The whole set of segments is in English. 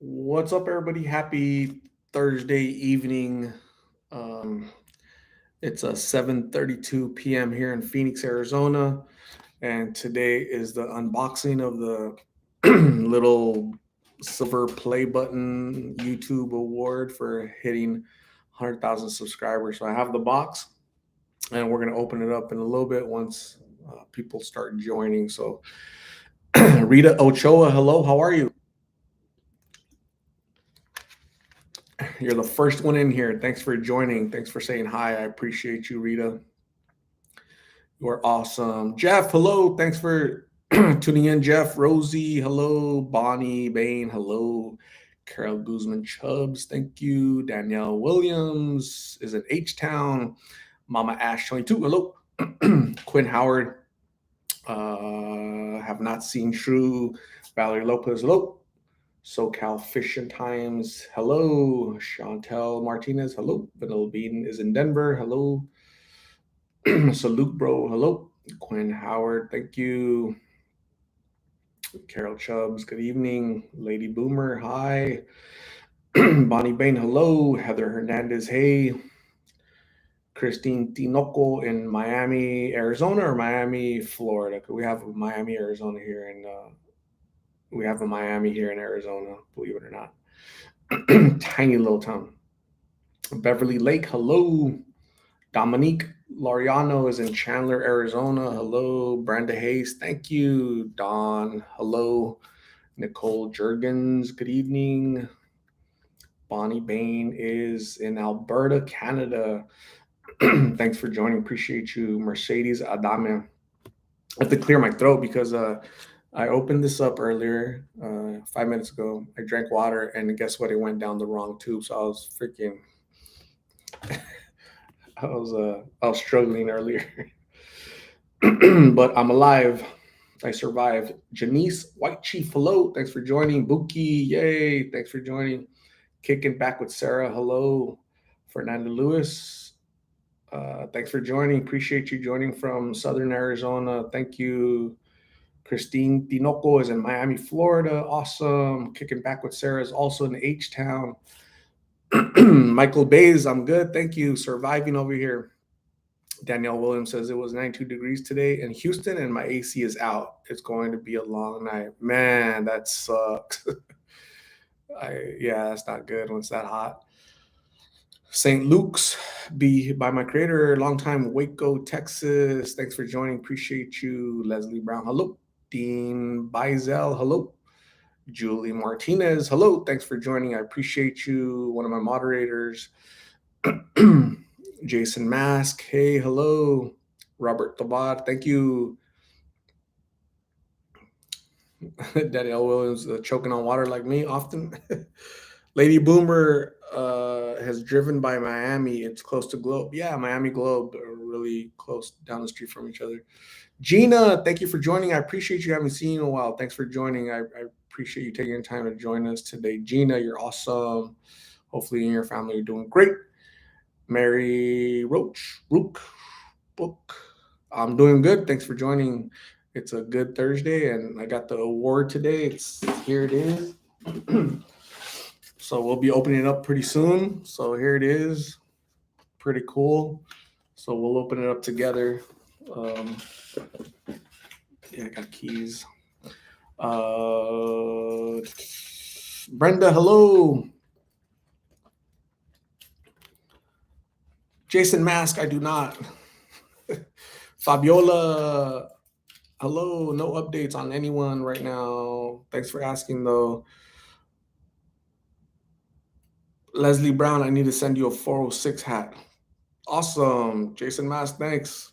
What's up, everybody? Happy Thursday evening. Um, it's a 7:32 p.m. here in Phoenix, Arizona, and today is the unboxing of the little silver play button YouTube award for hitting 100,000 subscribers. So I have the box, and we're gonna open it up in a little bit once people start joining. So Rita Ochoa, hello, how are you? You're the first one in here. Thanks for joining. Thanks for saying hi. I appreciate you, Rita. You are awesome. Jeff, hello. Thanks for tuning in. Jeff, Rosie, hello. Bonnie, Bain, hello. Carol Guzman Chubbs, thank you. Danielle Williams is in H Town. Mama Ash 22, hello. Quinn Howard, have not seen Shrew. Valerie Lopez, hello. SoCal Fish and Times. Hello. Chantel Martinez. Hello. Vanilla Bean is in Denver. Hello. Salute, bro. Hello. Quinn Howard. Thank you. Carol Chubbs. Good evening. Lady Boomer. Hi. Bonnie Bain. Hello. Heather Hernandez. Hey. Christine Tinoco in Miami, Arizona, or Miami, Florida. We have Miami, Arizona here, and we have a Miami here in Arizona. Believe it or not. Tiny little town. Beverly Lake, hello. Dominique Lariano is in Chandler, Arizona. Hello. Brenda Hayes, thank you. Don, hello. Nicole Jurgens, good evening. Bonnie Bain is in Alberta, Canada. Thanks for joining. Appreciate you. Mercedes Adame. I have to clear my throat because I opened this up earlier, 5 minutes ago. I drank water, and guess what? It went down the wrong tube. So I was freaking I was struggling earlier, but I'm alive. I survived. Janice White Chief, hello. Thanks for joining. Buki, yay. Thanks for joining. Kicking back with Sarah, hello. Fernando Lewis, thanks for joining. Appreciate you joining from Southern Arizona. Thank you. Christine Tinoco is in Miami, Florida. Awesome. Kicking back with Sarah is also in H Town. Michael Bays, I'm good. Thank you. Surviving over here. Danielle Williams says it was 92 degrees today in Houston and my AC is out. It's going to be a long night. Man, that sucks. Yeah, that's not good when it's that hot. St. Luke's, be by my creator, long time Waco, Texas. Thanks for joining. Appreciate you. Leslie Brown, hello. Dean Bizel, hello. Julie Martinez, hello. Thanks for joining. I appreciate you. One of my moderators. Jason Mask, hey, hello. Robert Tabar, thank you. Danielle Williams, choking on water like me often. Lady Boomer has driven by Miami. It's close to Globe. Yeah, Miami Globe are really close down the street from each other. Gina, thank you for joining. I appreciate you. Haven't seen you in a while. Thanks for joining. I appreciate you taking the time to join us today. Gina, you're awesome. Hopefully, you and your family are doing great. Mary Rook, Book. I'm doing good. Thanks for joining. It's a good Thursday, and I got the award today. It's here. It is. So we'll be opening it up pretty soon. So here it is. Pretty cool. So we'll open it up together. Um, yeah, I got keys. Uh, Brenda, hello. Jason Mask, I do not. Fabiola, hello. No updates on anyone right now. Thanks for asking, though. Leslie Brown, I need to send you a 406 hat. Awesome. Jason Mask, thanks.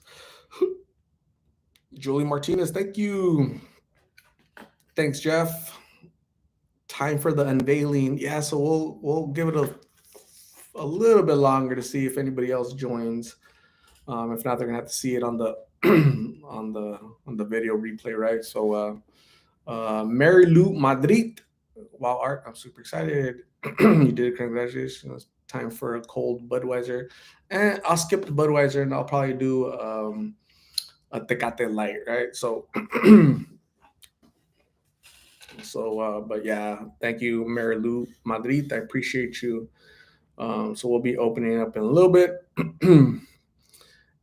Julie Martinez, thank you. Thanks, Jeff. Time for the unveiling. Yeah, so we'll give it a little bit longer to see if anybody else joins. If not, they're gonna have to see it on the on the video replay, right? So Mary Lou Madrid. Wow, Art, I'm super excited. You did it, congratulations. Time for a cold Budweiser. And I'll skip the Budweiser and I'll probably do a Tecate light, right? So So, but yeah, thank you, Mary Lou Madrid. I appreciate you. So we'll be opening up in a little bit.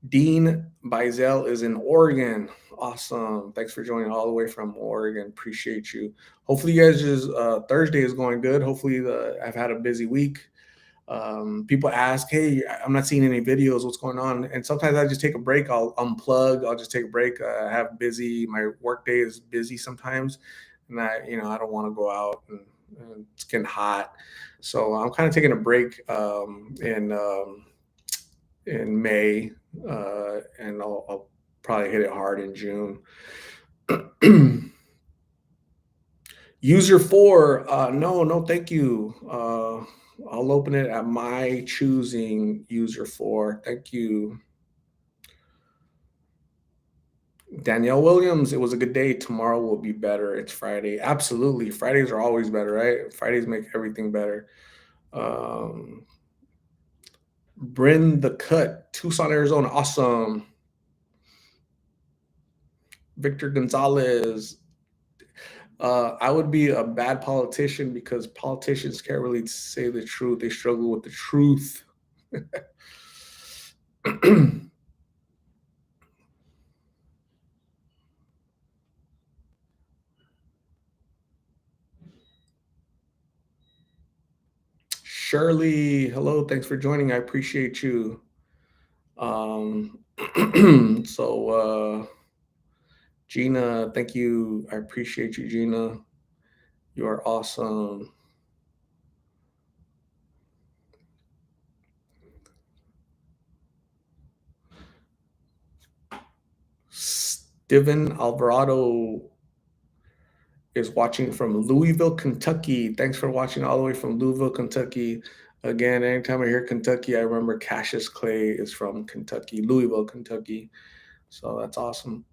Dean Bizel is in Oregon. Awesome. Thanks for joining all the way from Oregon. Appreciate you. Hopefully, you guys just Thursday is going good. Hopefully, I've had a busy week. People ask, "Hey, I'm not seeing any videos. What's going on?" And sometimes I just take a break. I'll unplug. I'll just take a break. I have busy. My work day is busy sometimes, and I don't want to go out and it's getting hot. So I'm kind of taking a break in May, and I'll probably hit it hard in June. User 4, no, thank you. I'll open it at my choosing. User 4, thank you. Danielle Williams, it was a good day. Tomorrow will be better. It's Friday. Absolutely. Fridays are always better, right? Fridays make everything better. Bryn the Cut, Tucson, Arizona. Awesome. Victor Gonzalez. I would be a bad politician because politicians can't really say the truth. They struggle with the truth. Shirley, hello. Thanks for joining. I appreciate you. So, Gina, thank you. I appreciate you, Gina. You are awesome. Steven Alvarado is watching from Louisville, Kentucky. Thanks for watching all the way from Louisville, Kentucky. Again, anytime I hear Kentucky, I remember Cassius Clay is from Kentucky, Louisville, Kentucky. So that's awesome.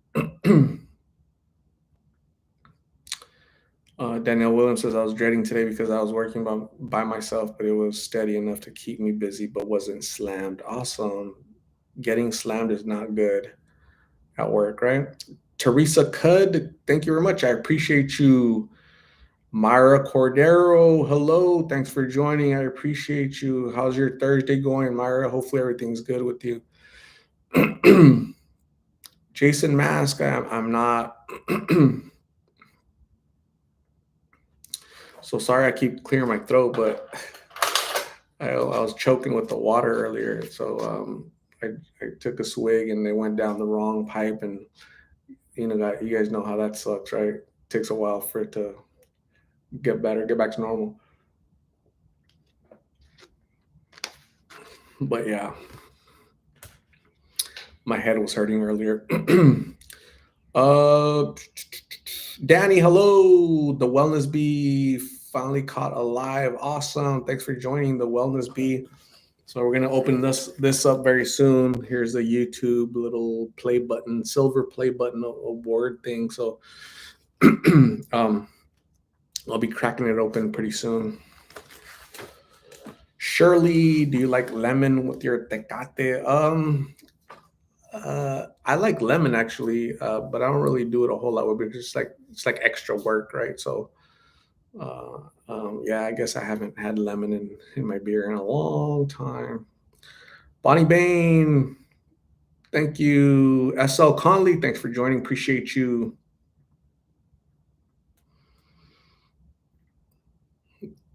Danielle Williams says, I was dreading today because I was working by myself, but it was steady enough to keep me busy, but wasn't slammed. Awesome. Getting slammed is not good at work, right? Teresa Cud, thank you very much. I appreciate you. Myra Cordero, hello. Thanks for joining. I appreciate you. How's your Thursday going, Myra? Hopefully everything's good with you. Jason Mask, I'm not. So sorry I keep clearing my throat, but I was choking with the water earlier. So I took a swig and they went down the wrong pipe. And, you guys know how that sucks, right? It takes a while for it to get better, get back to normal. But yeah, my head was hurting earlier. Danny, hello. The Wellness Bee finally caught alive. Awesome. Thanks for joining the Wellness Bee. So we're gonna open this up very soon. Here's the YouTube little play button, silver play button award thing. So I'll be cracking it open pretty soon. Shirley, do you like lemon with your tecate? I like lemon actually, but I don't really do it a whole lot with it. It's like extra work, right? So, yeah, I guess I haven't had lemon in my beer in a long time. Bonnie Bain, thank you. SL Conley, thanks for joining. Appreciate you.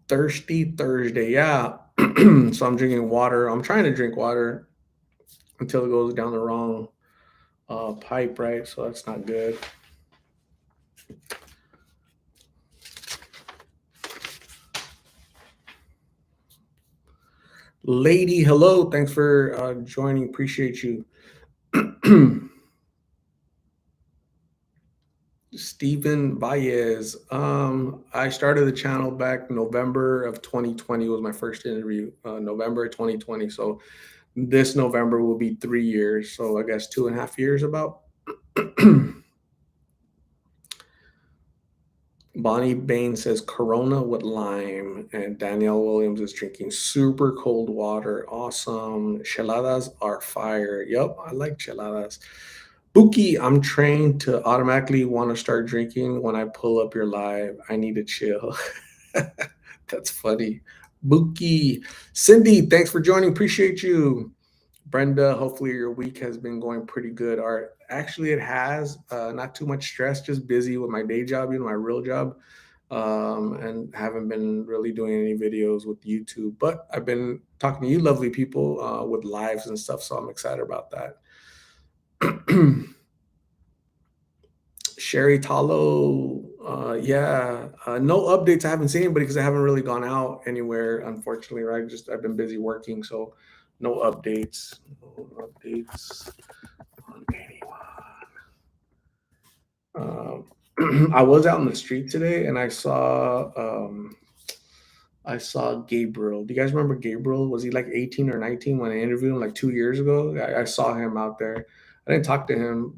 Thirsty Thursday, yeah. So I'm drinking water. I'm trying to drink water until it goes down the wrong pipe, right? So that's not good. Lady, hello. Thanks for joining. Appreciate you. Stephen Baez. I started the channel back November of 2020 was my first interview. November 2020. So this November will be 3 years. So I guess 2.5 years about. Bonnie Bain says Corona with lime, and Danielle Williams is drinking super cold water. Awesome. Cheladas are fire. Yep, I like cheladas. Buki, I'm trained to automatically want to start drinking when I pull up your live. I need to chill. That's funny. Buki. Cindy, thanks for joining. Appreciate you. Brenda, hopefully your week has been going pretty good. Art, actually, it has. Not too much stress, just busy with my day job, my real job, and haven't been really doing any videos with YouTube. But I've been talking to you, lovely people, with lives and stuff. So I'm excited about that. Sherry Talo, yeah, no updates. I haven't seen anybody because I haven't really gone out anywhere, unfortunately. Right, just I've been busy working, so no updates. No updates on anyone. I was out in the street today and I saw Gabriel. Do you guys remember Gabriel? Was he like 18 or 19 when I interviewed him like 2 years ago? I saw him out there. I didn't talk to him.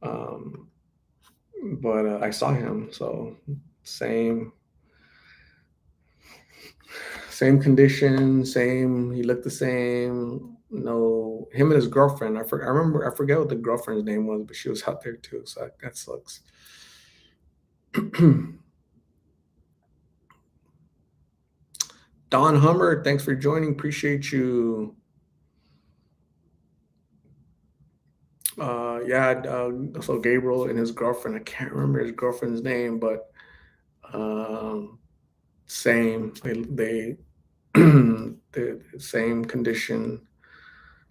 Um, but I saw him. So same, same condition, same. He looked the same. No, him and his girlfriend. I remember. I forget what the girlfriend's name was, but she was out there too. So that sucks. Don Hummer, thanks for joining. Appreciate you. Yeah. So Gabriel and his girlfriend. I can't remember his girlfriend's name, but same. They the same condition.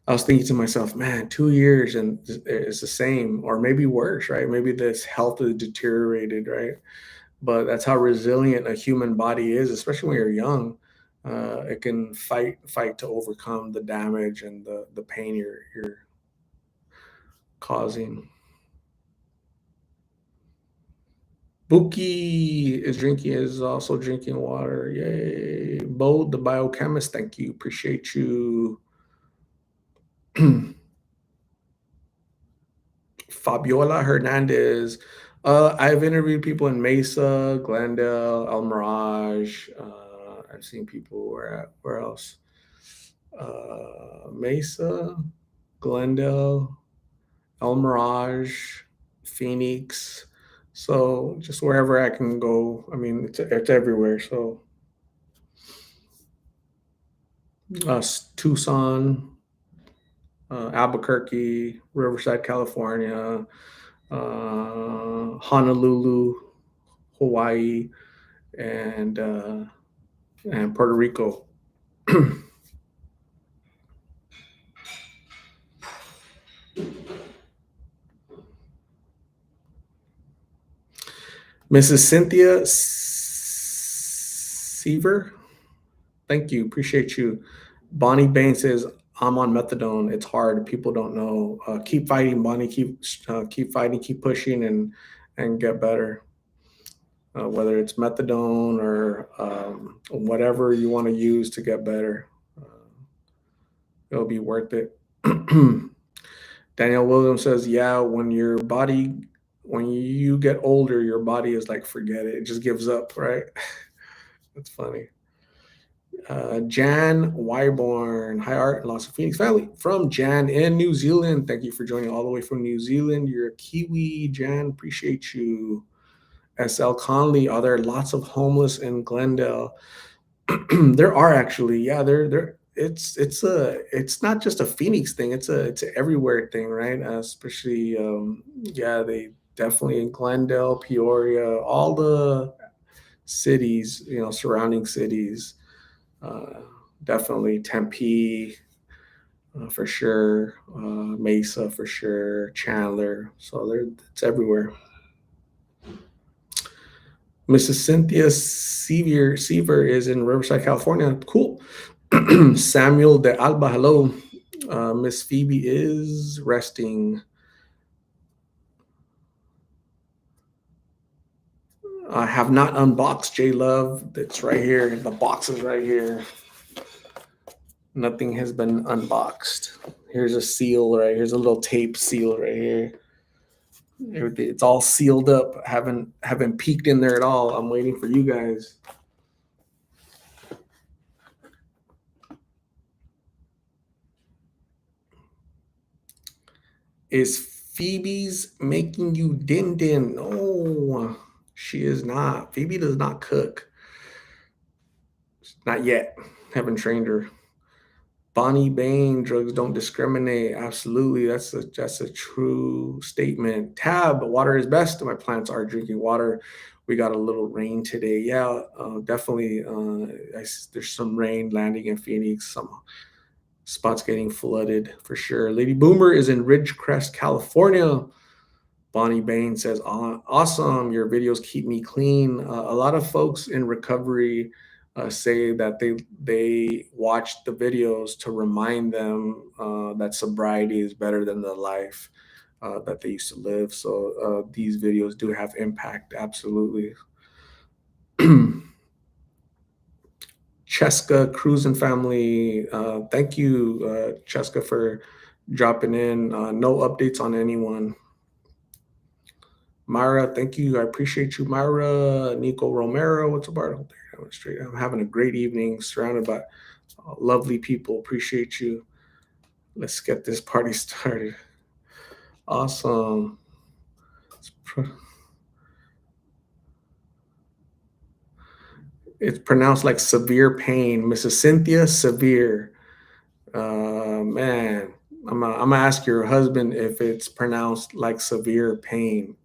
I was thinking to myself, man, 2 years and it's the same, or maybe worse, right? Maybe this health is deteriorated, right? But that's how resilient a human body is, especially when you're young. It can fight to overcome the damage and the pain you're causing. Buki is also drinking water. Yay. Bo, the biochemist, thank you. Appreciate you. Fabiola Hernandez. I've interviewed people in Mesa, Glendale, El Mirage. I've seen people where else? Mesa, Glendale, El Mirage, Phoenix. So just wherever I can go. I mean, it's everywhere. So Tucson, Albuquerque, Riverside, California, Honolulu, Hawaii, and Puerto Rico. Mrs. Cynthia Seaver, thank you, appreciate you. Bonnie Bain says, "I'm on methadone. It's hard. People don't know. Keep fighting, Bonnie. Keep fighting. Keep pushing, and get better. Whether it's methadone or whatever you want to use to get better, it'll be worth it." Daniel Williams says, "Yeah, when you get older, your body is like, forget it. It just gives up, right?" That's funny. Jan Wyborn, hi Art and Lost of Phoenix family from Jan in New Zealand. Thank you for joining all the way from New Zealand. You're a Kiwi, Jan. Appreciate you. SL Conley, are there lots of homeless in Glendale? There are actually, yeah. There. It's not just a Phoenix thing. It's a everywhere thing, right? Especially, yeah, they definitely in Glendale, Peoria, all the cities, surrounding cities. Uh, Definitely Tempe, for sure. Mesa for sure. Chandler. So it's everywhere. Mrs. Cynthia Seaver is in Riverside, California. Cool. Samuel de Alba, hello. Miss Phoebe is resting. I have not unboxed J Love. It's right here. The box is right here. Nothing has been unboxed. Here's a seal right. Here's a little tape seal right here. It's all sealed up. Haven't peeked in there at all. I'm waiting for you guys. Is Phoebe's making you din din? No, she is not. Phoebe does not cook. Not yet. Haven't trained her. Bonnie Bain, drugs don't discriminate. Absolutely, that's a true statement. Tab, water is best. My plants are drinking water. We got a little rain today. Yeah, definitely. There's some rain landing in Phoenix. Some spots getting flooded for sure. Lady Boomer is in Ridgecrest, California. Bonnie Bain says, awesome. Your videos keep me clean. A lot of folks in recovery say that they watch the videos to remind them that sobriety is better than the life that they used to live. So these videos do have impact, absolutely. Cheska Cruz and family, thank you, Cheska, for dropping in. No updates on anyone. Myra, thank you. I appreciate you, Myra. Nico Romero, what's up, Art? I'm having a great evening, surrounded by lovely people. Appreciate you. Let's get this party started. Awesome. It's pronounced like severe pain. Mrs. Cynthia, severe. Man, I'm gonna ask your husband if it's pronounced like severe pain.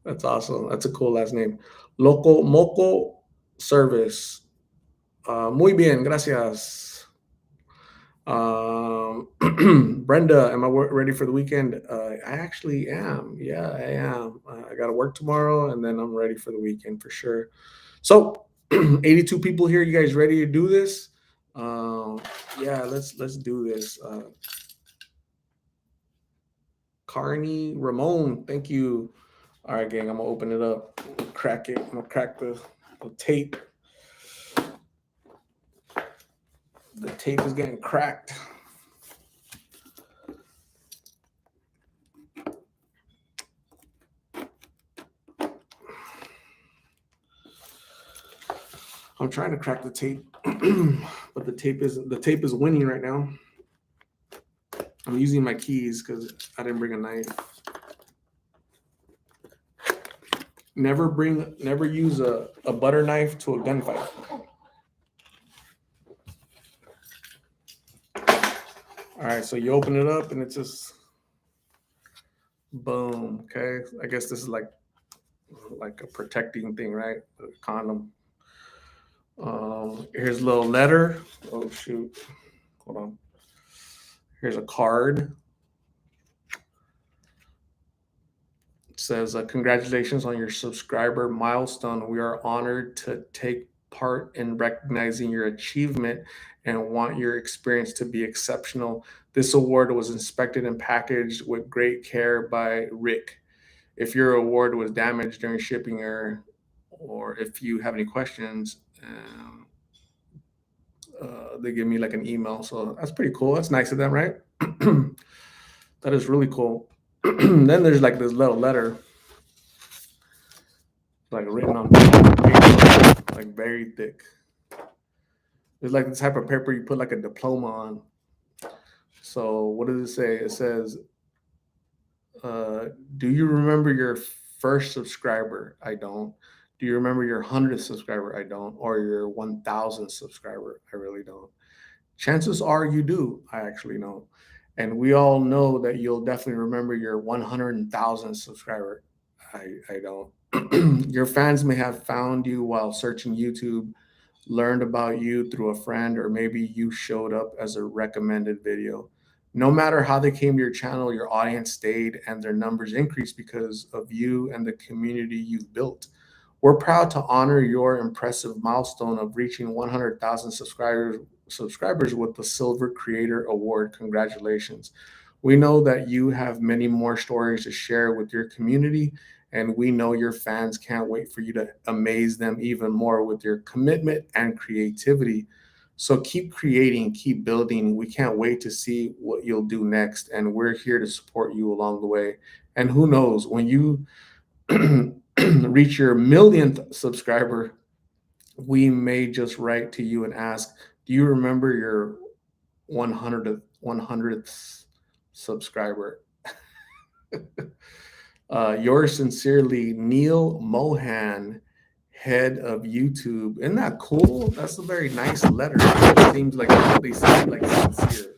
That's awesome. That's a cool last name. Loco Moco Service. Muy bien, gracias. Brenda, am I ready for the weekend? I actually am. Yeah, I am. I got to work tomorrow, and then I'm ready for the weekend for sure. So, 82 people here. You guys ready to do this? Yeah, let's do this. Carney Ramon, thank you. All right, gang, I'm gonna open it up. Crack it. I'm gonna crack the tape. The tape is getting cracked. I'm trying to crack the tape, but the tape is winning right now. I'm using my keys because I didn't bring a knife. Never use a butter knife to a gunfight. All right, so you open it up and it's just boom. Okay, I guess this is like a protecting thing, right? A condom. Here's a little letter. Oh shoot, hold on. Here's a card. It says, congratulations on your subscriber milestone. We are honored to take part in recognizing your achievement and want your experience to be exceptional. This award was inspected and packaged with great care by Rick. If your award was damaged during shipping or if you have any questions, they give me like an email. So that's pretty cool. That's nice of them, right? That is really cool. Then there's like this little letter, like written on paper, like very thick. It's like the type of paper you put like a diploma on. So what does it say? It says, do you remember your first subscriber? I don't. Do you remember your 100th subscriber? I don't. Or your 1,000th subscriber? I really don't. Chances are you do. I actually know. And we all know that you'll definitely remember your 100,000th subscriber. I don't. Your fans may have found you while searching YouTube, learned about you through a friend, or maybe you showed up as a recommended video. No matter how they came to your channel, your audience stayed and their numbers increased because of you and the community you've built. We're proud to honor your impressive milestone of reaching 100,000 subscribers with the Silver Creator Award. Congratulations. We know that you have many more stories to share with your community, and we know your fans can't wait for you to amaze them even more with your commitment and creativity. So keep creating, keep building. We can't wait to see what you'll do next, and we're here to support you along the way. And who knows, when you reach your millionth subscriber, we may just write to you and ask, do you remember your 100th subscriber. Yours sincerely, Neil Mohan, head of YouTube. Isn't that cool? That's a very nice letter. It seems like they seem like sincere.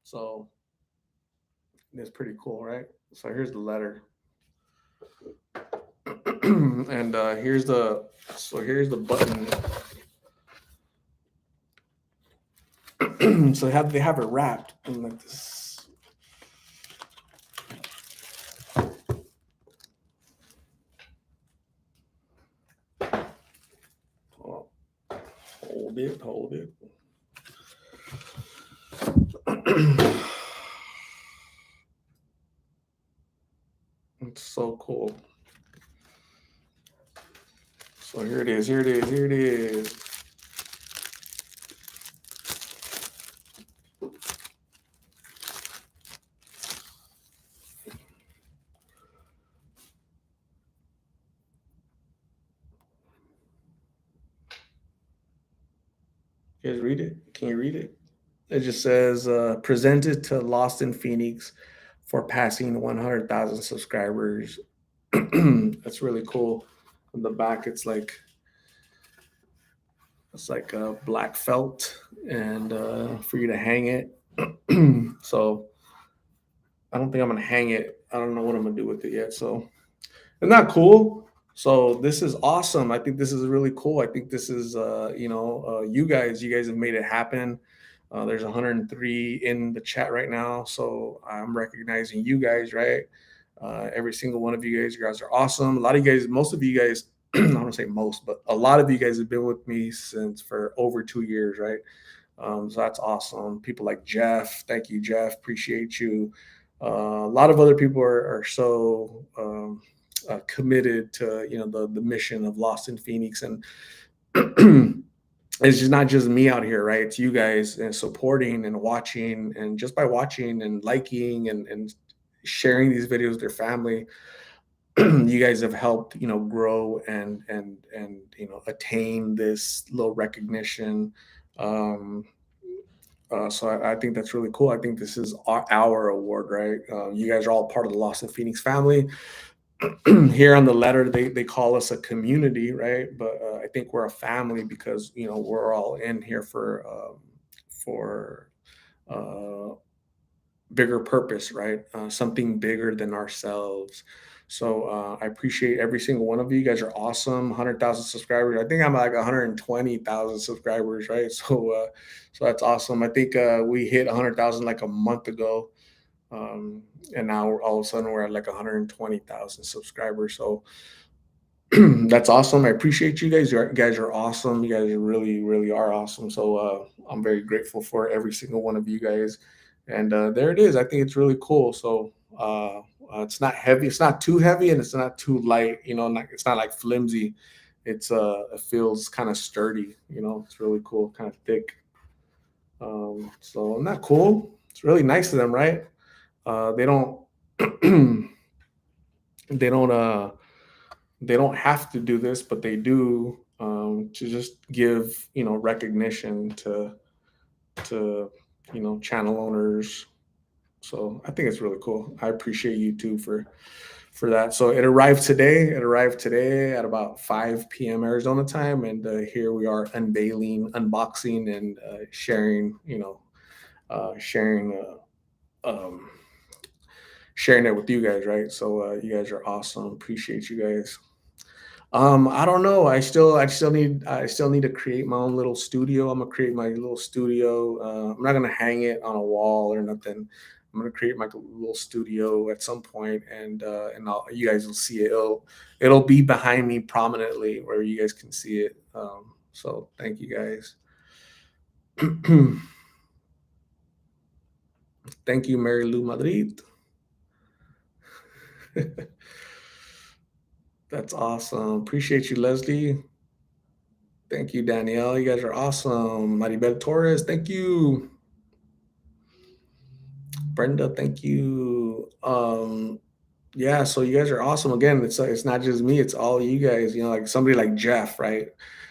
So it's pretty cool, right? So here's the letter. And here's the button. So they have it wrapped in like this. Oh, hold it. It's so cool. So here it is. You guys read it? Can you read it? It just says presented to Lost in Phoenix for passing 100,000 subscribers. That's really cool. On the back, it's like a black felt, and for you to hang it. So I don't think I'm gonna hang it. I don't know what I'm gonna do with it yet. So isn't that cool? So this is awesome. I think this is really cool. I think this is you guys have made it happen. There's 103 in the chat right now, so I'm recognizing you guys, right? Every single one of you guys are awesome. A lot of you guys, most of you guys, I don't want to say most, but a lot of you guys have been with me since for over 2 years, right? So that's awesome. People like Jeff, thank you, Jeff. Appreciate you. A lot of other people are so committed to the mission of Lost in Phoenix, and it's just not just me out here, right? It's you guys and supporting and watching, and just by watching and liking and sharing these videos with their family, you guys have helped grow and attain this little recognition. um so I think that's really cool. I think this is our award, right? You guys are all part of the Lost in Phoenix family. Here on the letter, they call us a community, right? But I think we're a family because we're all in here for uh, bigger purpose, right? Something bigger than ourselves. So I appreciate every single one of you. You guys are awesome. 100,000 subscribers. I think I'm like 120,000 subscribers, right? So that's awesome. I think we hit 100,000 like a month ago, and now all of a sudden we're at like 120,000 subscribers. So that's awesome. I appreciate you guys. You guys are awesome. You guys really, really are awesome. So I'm very grateful for every single one of you guys. And there it is. I think it's really cool. So it's not heavy. It's not too heavy, and it's not too light. It's not like flimsy. It feels kind of sturdy. It's really cool, kind of thick. So isn't that cool? It's really nice of them, right? They don't they don't they don't have to do this, but they do, to just give recognition to channel owners. So I think it's really cool. I appreciate you too for that. So it arrived today. It arrived today at about 5 p.m. Arizona time, and here we are unboxing, and sharing. Sharing. Um, Sharing it with you guys, right? So you guys are awesome. Appreciate you guys. I don't know. I still need to create my own little studio. I'm gonna create my little studio. I'm not gonna hang it on a wall or nothing. I'm gonna create my little studio at some point, and you guys will see it. It'll be behind me prominently where you guys can see it. So thank you guys. Thank you, Mary Lou Madrid. That's awesome. Appreciate you, Leslie. Thank you, Danielle. You guys are awesome. Maribel Torres, thank you. Brenda, thank you. Yeah, so you guys are awesome. Again, it's not just me, it's all you guys, like somebody like Jeff, right?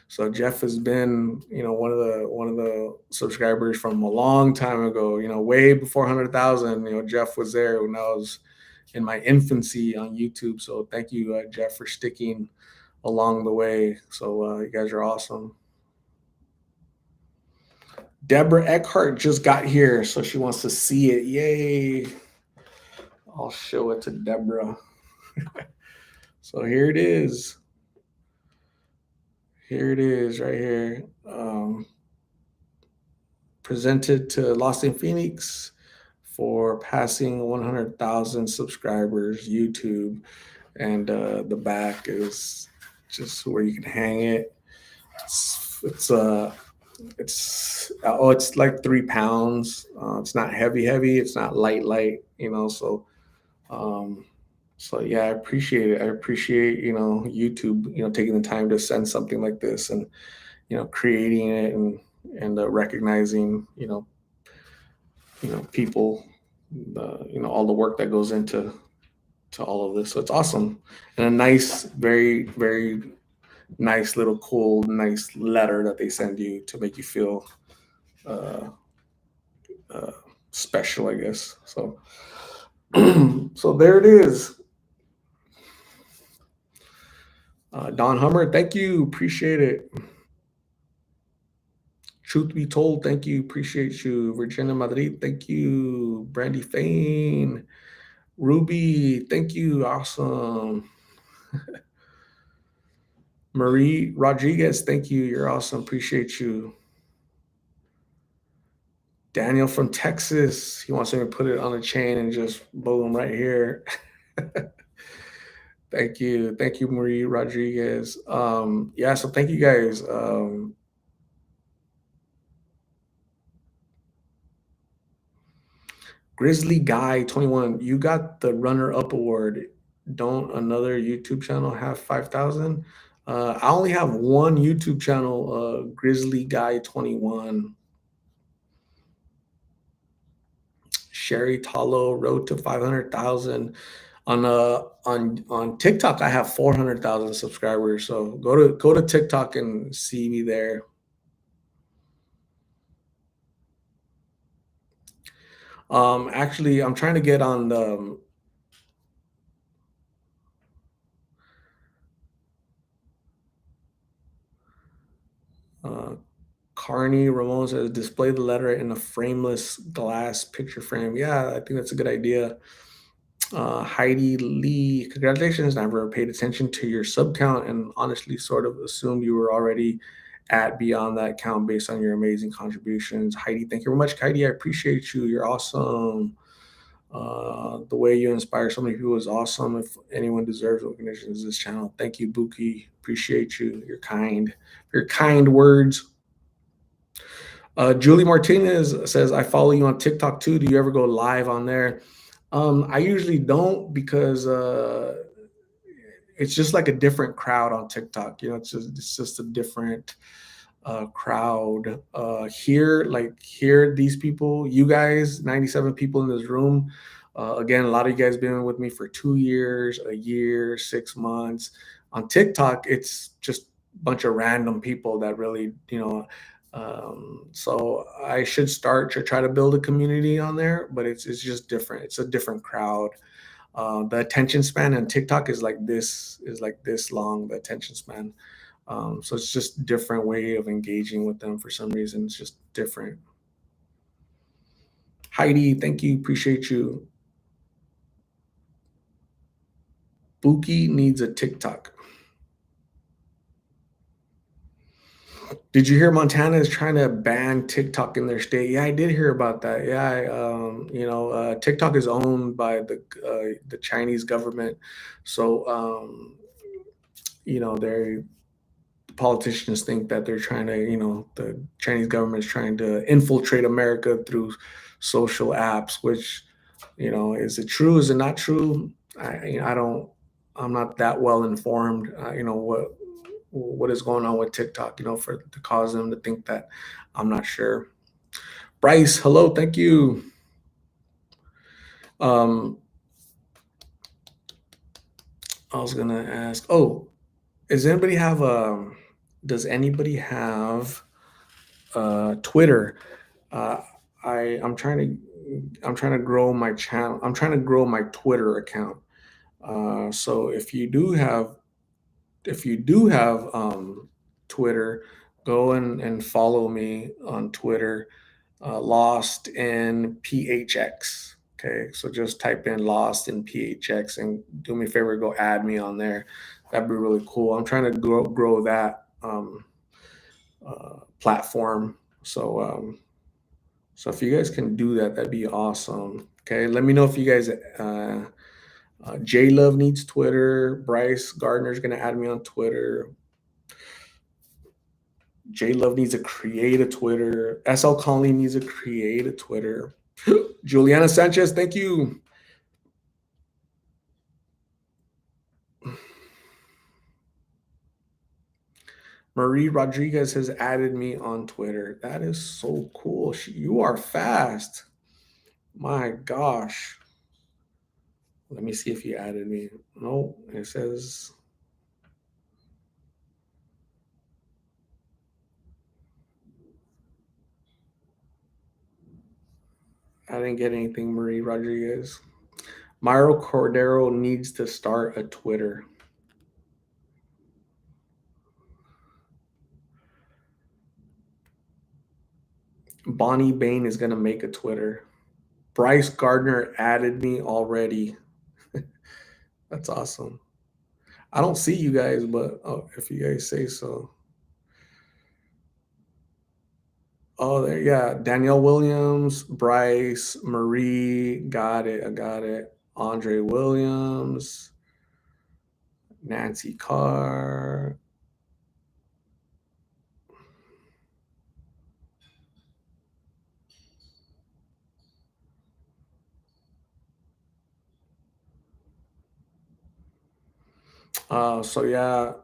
So Jeff has been, one of the subscribers from a long time ago. Way before 100,000. Jeff was there when I was in my infancy on YouTube. So thank you, Jeff, for sticking along the way. So you guys are awesome. Deborah Eckhart just got here, so she wants to see it. Yay! I'll show it to Deborah. So here it is. Here it is, right here. Presented to Lost in Phoenix for passing 100,000 subscribers, YouTube. And the back is just where you can hang it. It's like 3 pounds. It's not heavy. It's not light. So yeah, I appreciate it. I appreciate YouTube taking the time to send something like this, and creating it, and recognizing people, all the work that goes into all of this. So it's awesome, and a nice, very very nice little cool nice letter that they send you to make you feel uh, uh, special, I guess. So so there it is. Don Hummer, thank you, appreciate it. Truth be told, thank you, appreciate you. Virginia Madrid, thank you. Brandy Fain, Ruby, thank you, awesome. Marie Rodriguez, thank you, you're awesome, appreciate you. Daniel from Texas, he wants me to put it on a chain and just boom right here. Thank you, Marie Rodriguez. Yeah, so thank you guys. Grizzly Guy 21, you got the runner-up award. Don't another YouTube channel have 5,000? I only have one YouTube channel, Grizzly Guy 21. Sherry Talo, road to 500,000. On TikTok, I have 400,000 subscribers. So go to TikTok and see me there. Actually, I'm trying to get on the Carney Ramon says display the letter in a frameless glass picture frame. Yeah, I think that's a good idea. Heidi Lee, congratulations. Never paid attention to your sub count and honestly sort of assumed you were already at beyond that count based on your amazing contributions. Heidi, thank you very much. Heidi, I appreciate you. You're awesome. The way you inspire so many people is awesome. If anyone deserves recognition, is this channel. Thank you, Buki. Appreciate you. You're kind. Your kind words. Julie Martinez says, I follow you on TikTok too. Do you ever go live on there? I usually don't, because it's just like a different crowd on TikTok. It's just a different crowd. Here, these people, you guys, 97 people in this room. Again, a lot of you guys been with me for 2 years, a year, 6 months. On TikTok, it's just a bunch of random people that really, so I should start to try to build a community on there, but it's just different. It's a different crowd. The attention span on TikTok is like this long. The attention span, so it's just different way of engaging with them. For some reason, it's just different. Heidi, thank you, appreciate you. Buki needs a TikTok. Did you hear Montana is trying to ban TikTok in their state? Yeah, I did hear about that. Yeah, TikTok is owned by the Chinese government, so they politicians think that they're trying to, the Chinese government is trying to infiltrate America through social apps. Which, is it true? Is it not true? I'm not that well informed. What is going on with TikTok, for to cause them to think that. I'm not sure. Bryce, hello, thank you. I was gonna ask, does anybody have does anybody have Twitter? Uh, I'm trying to grow my channel. I'm trying to grow my Twitter account. So if you do have Twitter, go and follow me on Twitter, Lost in PHX. Okay, so just type in Lost in PHX and do me a favor, go add me on there. That'd be really cool. I'm trying to grow that platform. So if you guys can do that, that'd be awesome. Okay, let me know if you guys. J Love needs Twitter. Bryce Gardner's gonna add me on Twitter. J Love needs to create a Twitter. SL Conley needs to create a Twitter. Juliana Sanchez, thank you. Marie Rodriguez has added me on Twitter. That is so cool. You are fast. My gosh. Let me see if you added me. No, it says I didn't get anything, Marie Rodriguez. Myro Cordero needs to start a Twitter. Bonnie Bain is going to make a Twitter. Bryce Gardner added me already. That's awesome. I don't see you guys, but if you guys say so. Oh, there, yeah. Danielle Williams, Bryce, Marie, got it. I got it. Andre Williams, Nancy Carr. So yeah.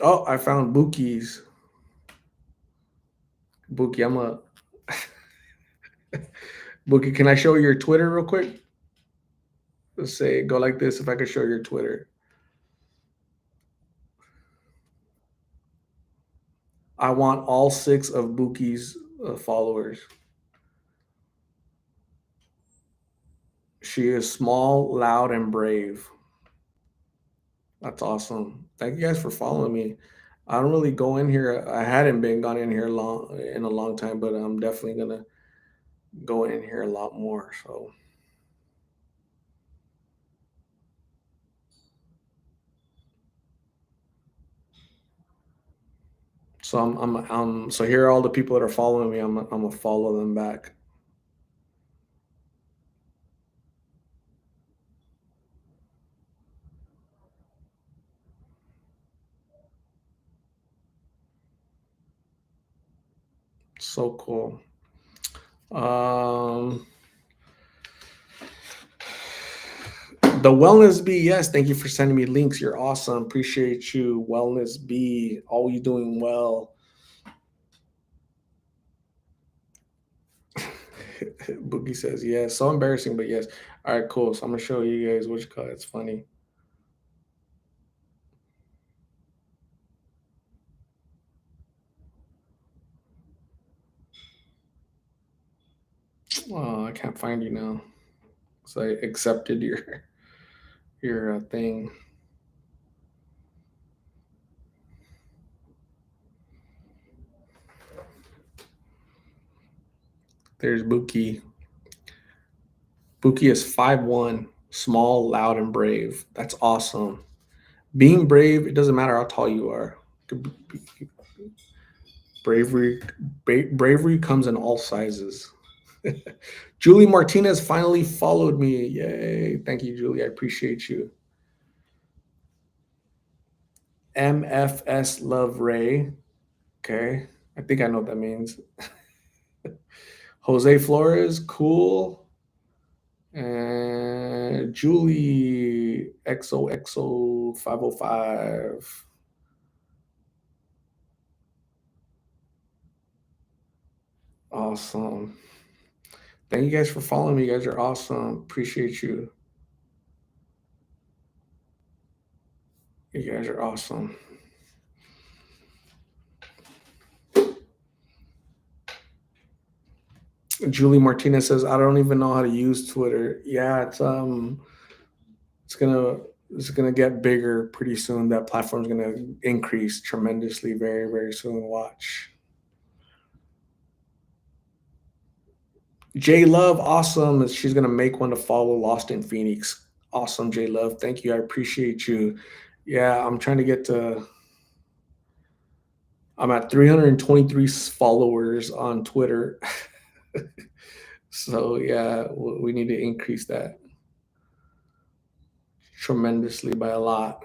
Oh, I found Bookie's. Bookie, I'm a Bookie. Can I show your Twitter real quick? Let's say go like this. If I could show your Twitter, I want all 6 of Bookie's followers. She is small, loud, and brave. That's awesome. Thank you guys for following me. I don't really go in here. I hadn't been gone in here long in a long time, but I'm definitely gonna go in here a lot more. So here are all the people that are following me. I'm gonna follow them back. So cool. Um, the Wellness Bee, yes, thank you for sending me links. You're awesome. Appreciate you, Wellness Bee. Always doing well. Boogie says yes. So embarrassing, but yes. All right, cool. So I'm gonna show you guys which cut. It's funny. Oh, I can't find you now. So I accepted your thing. There's Buki. Buki is 5'1", small, loud, and brave. That's awesome. Being brave, it doesn't matter how tall you are. Bravery, bravery comes in all sizes. Julie Martinez finally followed me. Yay! Thank you, Julie. I appreciate you. MFS Love Ray. Okay, I think I know what that means. Jose Flores, cool. And Julie XOXO 505. Awesome. Thank you guys for following me. You guys are awesome. Appreciate you. You guys are awesome. Julie Martinez says, I don't even know how to use Twitter. Yeah, it's gonna it's gonna get bigger pretty soon. That platform's gonna increase tremendously very, very soon. Watch. J Love, awesome. She's gonna make one to follow Lost in Phoenix. Awesome, J Love. Thank you. I appreciate you. Yeah, I'm trying to get to. I'm at 323 followers on Twitter. So yeah, we need to increase that tremendously by a lot.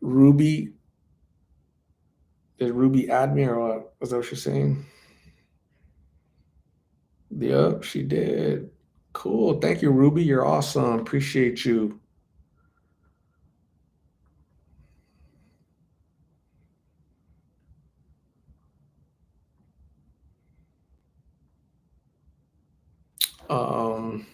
Ruby, did Ruby add me or what? Is that what you're saying? Yep, she did. Cool. Thank you, Ruby. You're awesome. Appreciate you. Um,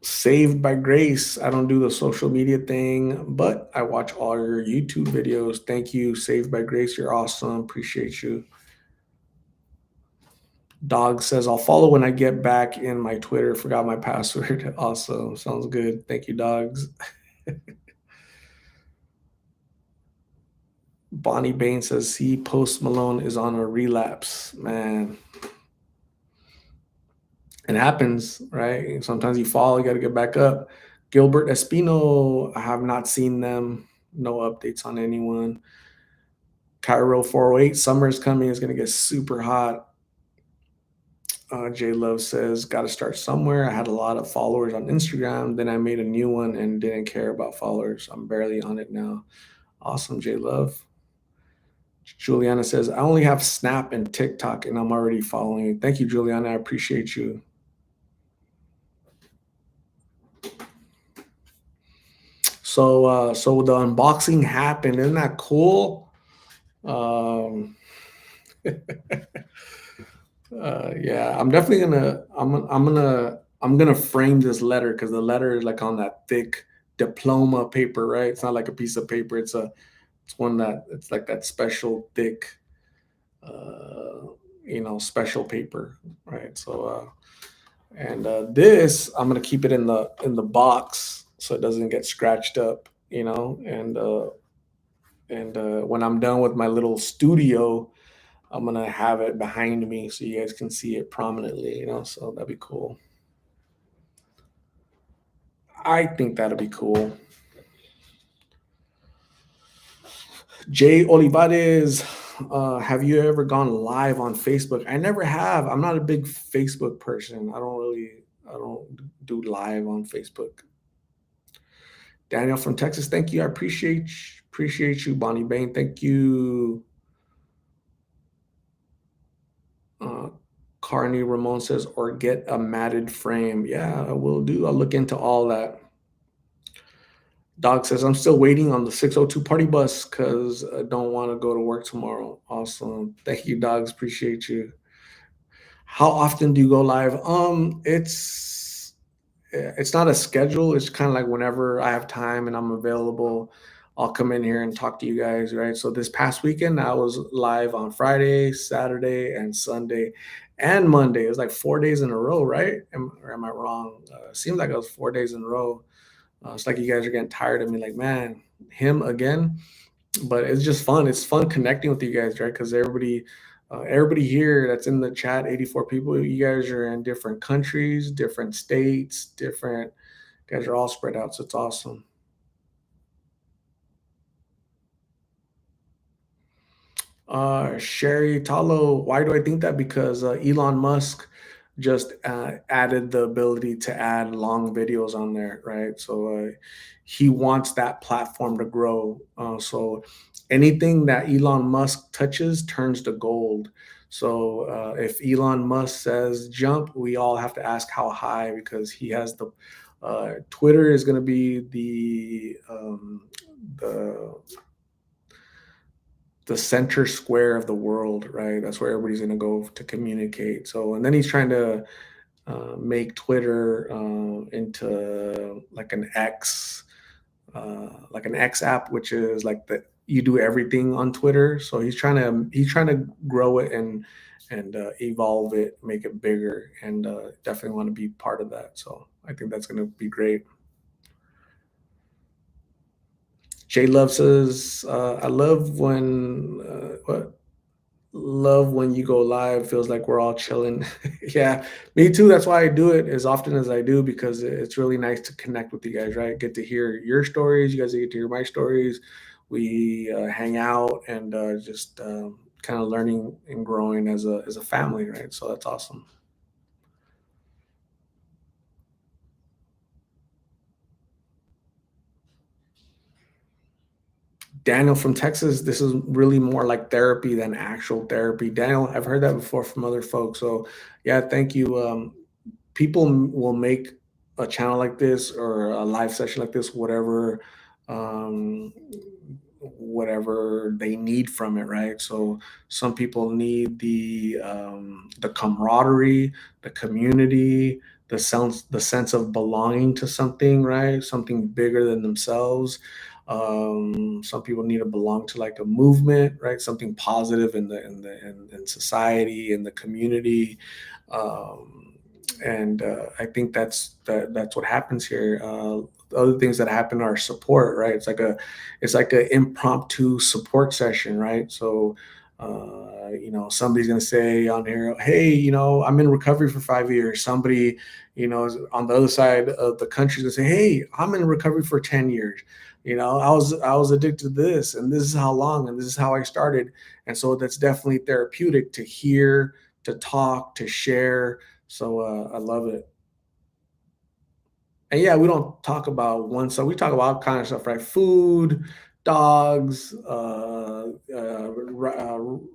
Saved by Grace. I don't do the social media thing, but I watch all your YouTube videos. Thank you, Saved by Grace. You're awesome. Appreciate you. Dog says, I'll follow when I get back in my Twitter. Forgot my password. Awesome. Sounds good. Thank you, dogs. Bonnie Bain says, see, Post Malone is on a relapse. Man, it happens, right? Sometimes you fall, you got to get back up. Gilbert Espino, I have not seen them. No updates on anyone. Cairo 408, summer's coming. It's going to get super hot. J Love says, got to start somewhere. I had a lot of followers on Instagram. Then I made a new one and didn't care about followers. I'm barely on it now. Awesome, J Love. Juliana says, I only have Snap and TikTok and I'm already following you. Thank you, Juliana. I appreciate you. So the unboxing happened. Isn't that cool? Um, yeah, I'm definitely gonna frame this letter because the letter is like on that thick diploma paper, right? It's not like a piece of paper. It's one that it's like that special thick, uh, special paper, right? This I'm gonna keep it in the box so it doesn't get scratched up, and when I'm done with my little studio, I'm gonna have it behind me so you guys can see it prominently, so that'd be cool. I think that'd be cool. Jay Olivares, have you ever gone live on Facebook? I never have. I'm not a big Facebook person. I don't do live on Facebook. Daniel from Texas, thank you. I appreciate you, Bonnie Bain. Thank you. Uh, Carney Ramon says, or get a matted frame. Yeah, I will do. I'll look into all that. Dog says, I'm still waiting on the 602 party bus because I don't want to go to work tomorrow. Awesome. Thank you, dogs. Appreciate you. How often do you go live? It's not a schedule. It's kind of like whenever I have time and I'm available, I'll come in here and talk to you guys, right? So this past weekend, I was live on Friday, Saturday, and Sunday, and Monday. It was like 4 days in a row, right? Or am I wrong? It seemed like it was 4 days in a row. It's like you guys are getting tired of me. Like, man, him again. But it's just fun. It's fun connecting with you guys, right? Because everybody here that's in the chat, 84 people, you guys are in different countries, different states, different. You guys are all spread out, so it's awesome. Sherry Talo, why do I think that? Because Elon Musk just added the ability to add long videos on there, right? So he wants that platform to grow. So anything that Elon Musk touches turns to gold. So if Elon Musk says jump, we all have to ask how high because he has the Twitter is going to be the the center square of the world, right? That's where everybody's going to go to communicate. So, and then he's trying to make Twitter into like an X app, which is like the you do everything on Twitter. So he's trying to grow it and evolve it, make it bigger, and definitely want to be part of that. So I think that's going to be great. Jay Love says, "I love when what love when you go live. Feels like we're all chilling." Yeah, me too. That's why I do it as often as I do, because it's really nice to connect with you guys. Right, get to hear your stories. You guys get to hear my stories. We hang out and just kind of learning and growing as a family. Right, so that's awesome. Daniel from Texas, this is really more like therapy than actual therapy. Daniel, I've heard that before from other folks. So, yeah, thank you. People will make a channel like this or a live session like this, um, whatever they need from it, right? So, some people need the camaraderie, the community, the sense of belonging to something, right? Something bigger than themselves. Some people need to belong to like a movement, right? Something positive in society, in the community. And I think that's what happens here. Other things that happen are support, right? It's like a impromptu support session, right? So somebody's gonna say on here, hey, I'm in recovery for 5 years. Somebody, is on the other side of the country gonna say, hey, I'm in recovery for 10 years. I was addicted to this, and this is how long, and this is how I started. And so that's definitely therapeutic to hear, to talk, to share. So I love it. And yeah, we don't talk about one stuff. We talk about all kind of stuff, right? Food, dogs,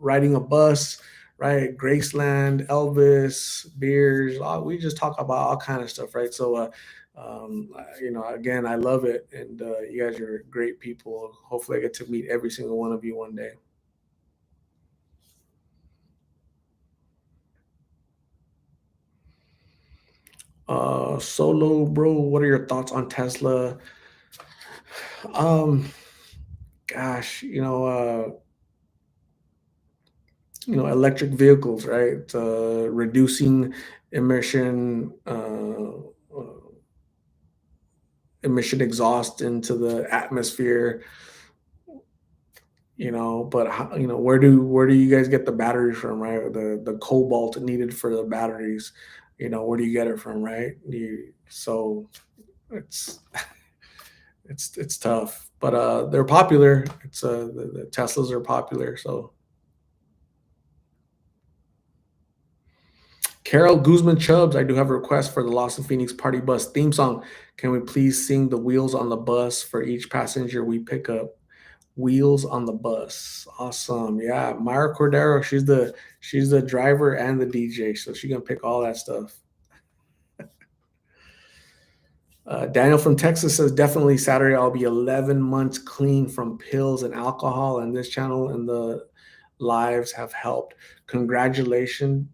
riding a bus, right? Graceland, Elvis, beers. We just talk about all kind of stuff, right? So, again, I love it, and you guys are great people. Hopefully, I get to meet every single one of you one day. Solo, bro, what are your thoughts on Tesla? Um, Gosh, electric vehicles, right? Reducing emission emission exhaust into the atmosphere. But where do you guys get the batteries from, right? The cobalt needed for the batteries. Where do you get it from, right? So it's it's tough, but they're popular. It's the Teslas are popular. So Carol Guzman Chubbs, I do have a request for the Lost in Phoenix Party Bus theme song. Can we please sing the wheels on the bus for each passenger we pick up? Wheels on the bus. Awesome. Yeah. Myra Cordero, she's the driver and the DJ. So she can pick all that stuff. Daniel from Texas says definitely Saturday I'll be 11 months clean from pills and alcohol, and this channel and the lives have helped. Congratulations,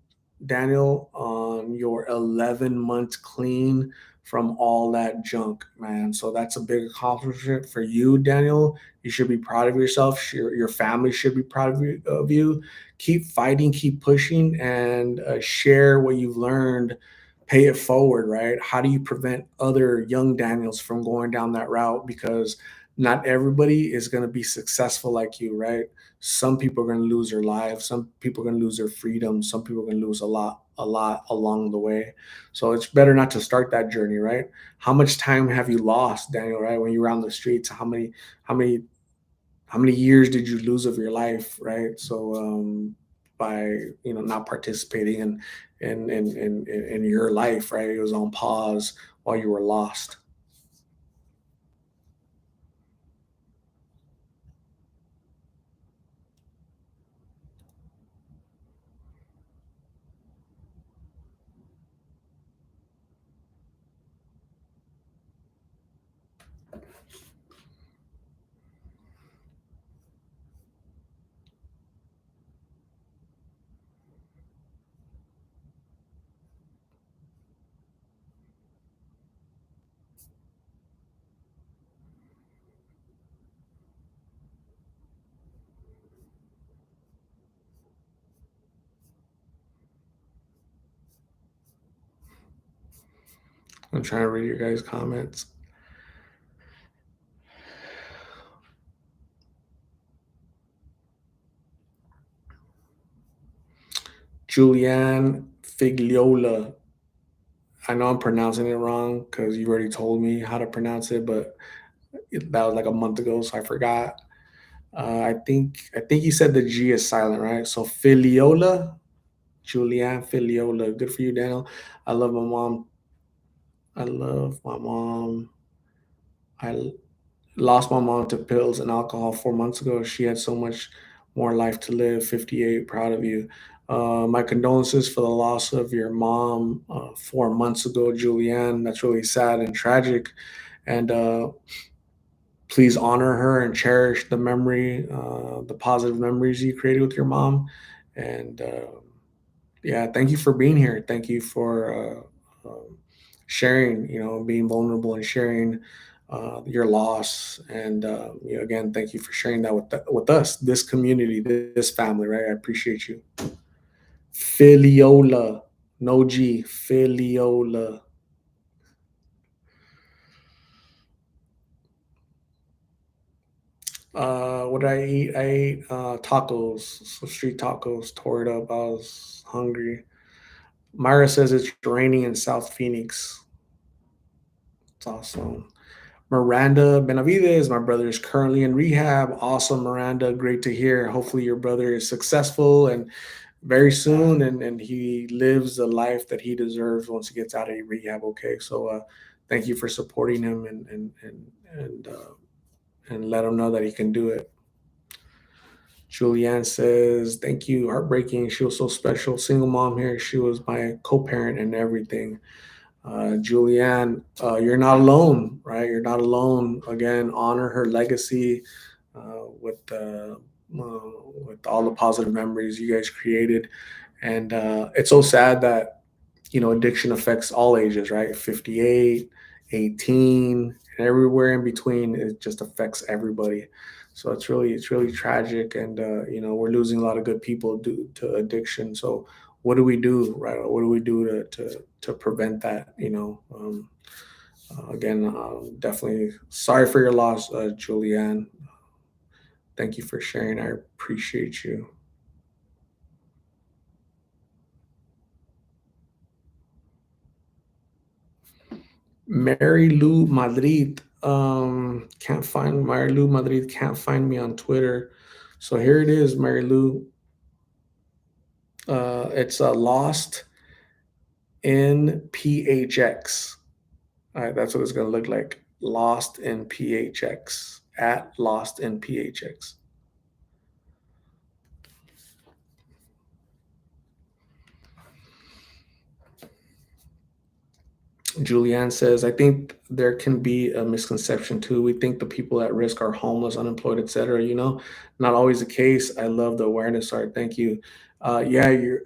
Daniel, on your 11 months clean from all that junk, man. So that's a big accomplishment for you, Daniel. You should be proud of yourself. Your family should be proud of you. Keep fighting, keep pushing, and share what you've learned, pay it forward, right? How do you prevent other young Daniels from going down that route? Because not everybody is going to be successful like you, right? Some people are going to lose their lives. Some people are going to lose their freedom. Some people are going to lose a lot along the way. So it's better not to start that journey, right? How much time have you lost, Daniel, right? When you were on the streets, how many, how many years did you lose of your life, right? So by not participating in your life, right? It was on pause while you were lost. I'm trying to read your guys' comments. Julianne Figliola. I know I'm pronouncing it wrong because you already told me how to pronounce it, but that was like a month ago, so I forgot. I think you said the G is silent, right? So Filiola, Julianne Filiola. Good for you, Daniel. I love my mom. I love my mom. I lost my mom to pills and alcohol 4 months ago. She had so much more life to live. 58, proud of you. My condolences for the loss of your mom 4 months ago, Julianne. That's really sad and tragic. And please honor her and cherish the memory, the positive memories you created with your mom. And yeah, thank you for being here. Thank you for sharing, being vulnerable and sharing your loss. And again, thank you for sharing that with us, this community, this family, right? I appreciate you. Filiola, no G, Filiola. What did I eat? I ate tacos, so street tacos. Tore it up. I was hungry. Myra says it's raining in South Phoenix. It's awesome. Miranda Benavides, my brother is currently in rehab. Awesome, Miranda. Great to hear. Hopefully, your brother is successful and very soon, and he lives the life that he deserves once he gets out of rehab. Okay, so thank you for supporting him and let him know that he can do it. Julianne says, "Thank you. Heartbreaking. She was so special. Single mom here. She was my co-parent and everything." Julianne, you're not alone, right? You're not alone. Again, honor her legacy with all the positive memories you guys created, and it's so sad that addiction affects all ages, right? 58, 18, and everywhere in between. It just affects everybody. So it's really tragic, and we're losing a lot of good people due to addiction. So what do we do, right? What do we do to prevent that? Again, definitely sorry for your loss, Julianne. Thank you for sharing. I appreciate you. Mary Lou Madrid. Can't find Mary Lou Madrid. Can't find me on Twitter. So here it is, Mary Lou. It's lost in PHX. All right, that's what it's gonna look like. Lost in PHX at Lost in PHX. Julianne says, I think there can be a misconception too. We think the people at risk are homeless, unemployed, etc. Not always the case. I love the awareness art. Thank you. Yeah, you're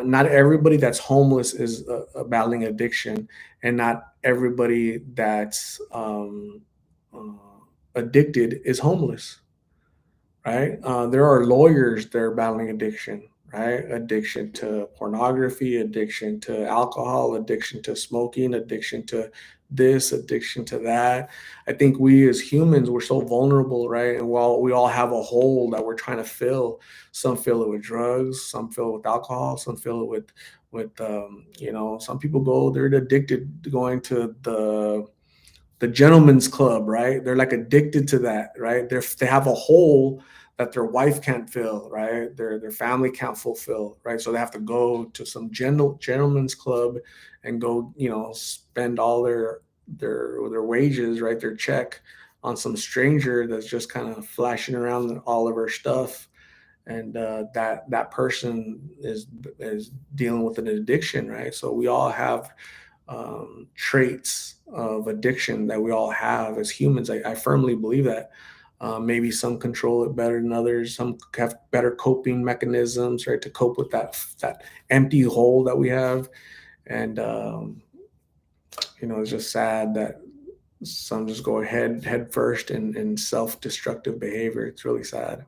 not everybody that's homeless is battling addiction, and not everybody that's uh, addicted is homeless, right? There are lawyers that are battling addiction, right? Addiction to pornography, addiction to alcohol, addiction to smoking, addiction to this, addiction to that. I think we as humans, we're so vulnerable, right? And while we all have a hole that we're trying to fill, some fill it with drugs, some fill it with alcohol, some fill it with some people they're addicted to going to the gentleman's club, right? They're like addicted to that, right? They have a hole that their wife can't fill, right? Their family can't fulfill, right? So they have to go to some gentleman's club and go, spend all their wages, right? Their check on some stranger that's just kind of flashing around all of her stuff, and that person is dealing with an addiction, right? So we all have traits of addiction that we all have as humans. I firmly believe that. Maybe some control it better than others. Some have better coping mechanisms, right, to cope with that empty hole that we have. And it's just sad that some just go head first in self-destructive behavior. It's really sad.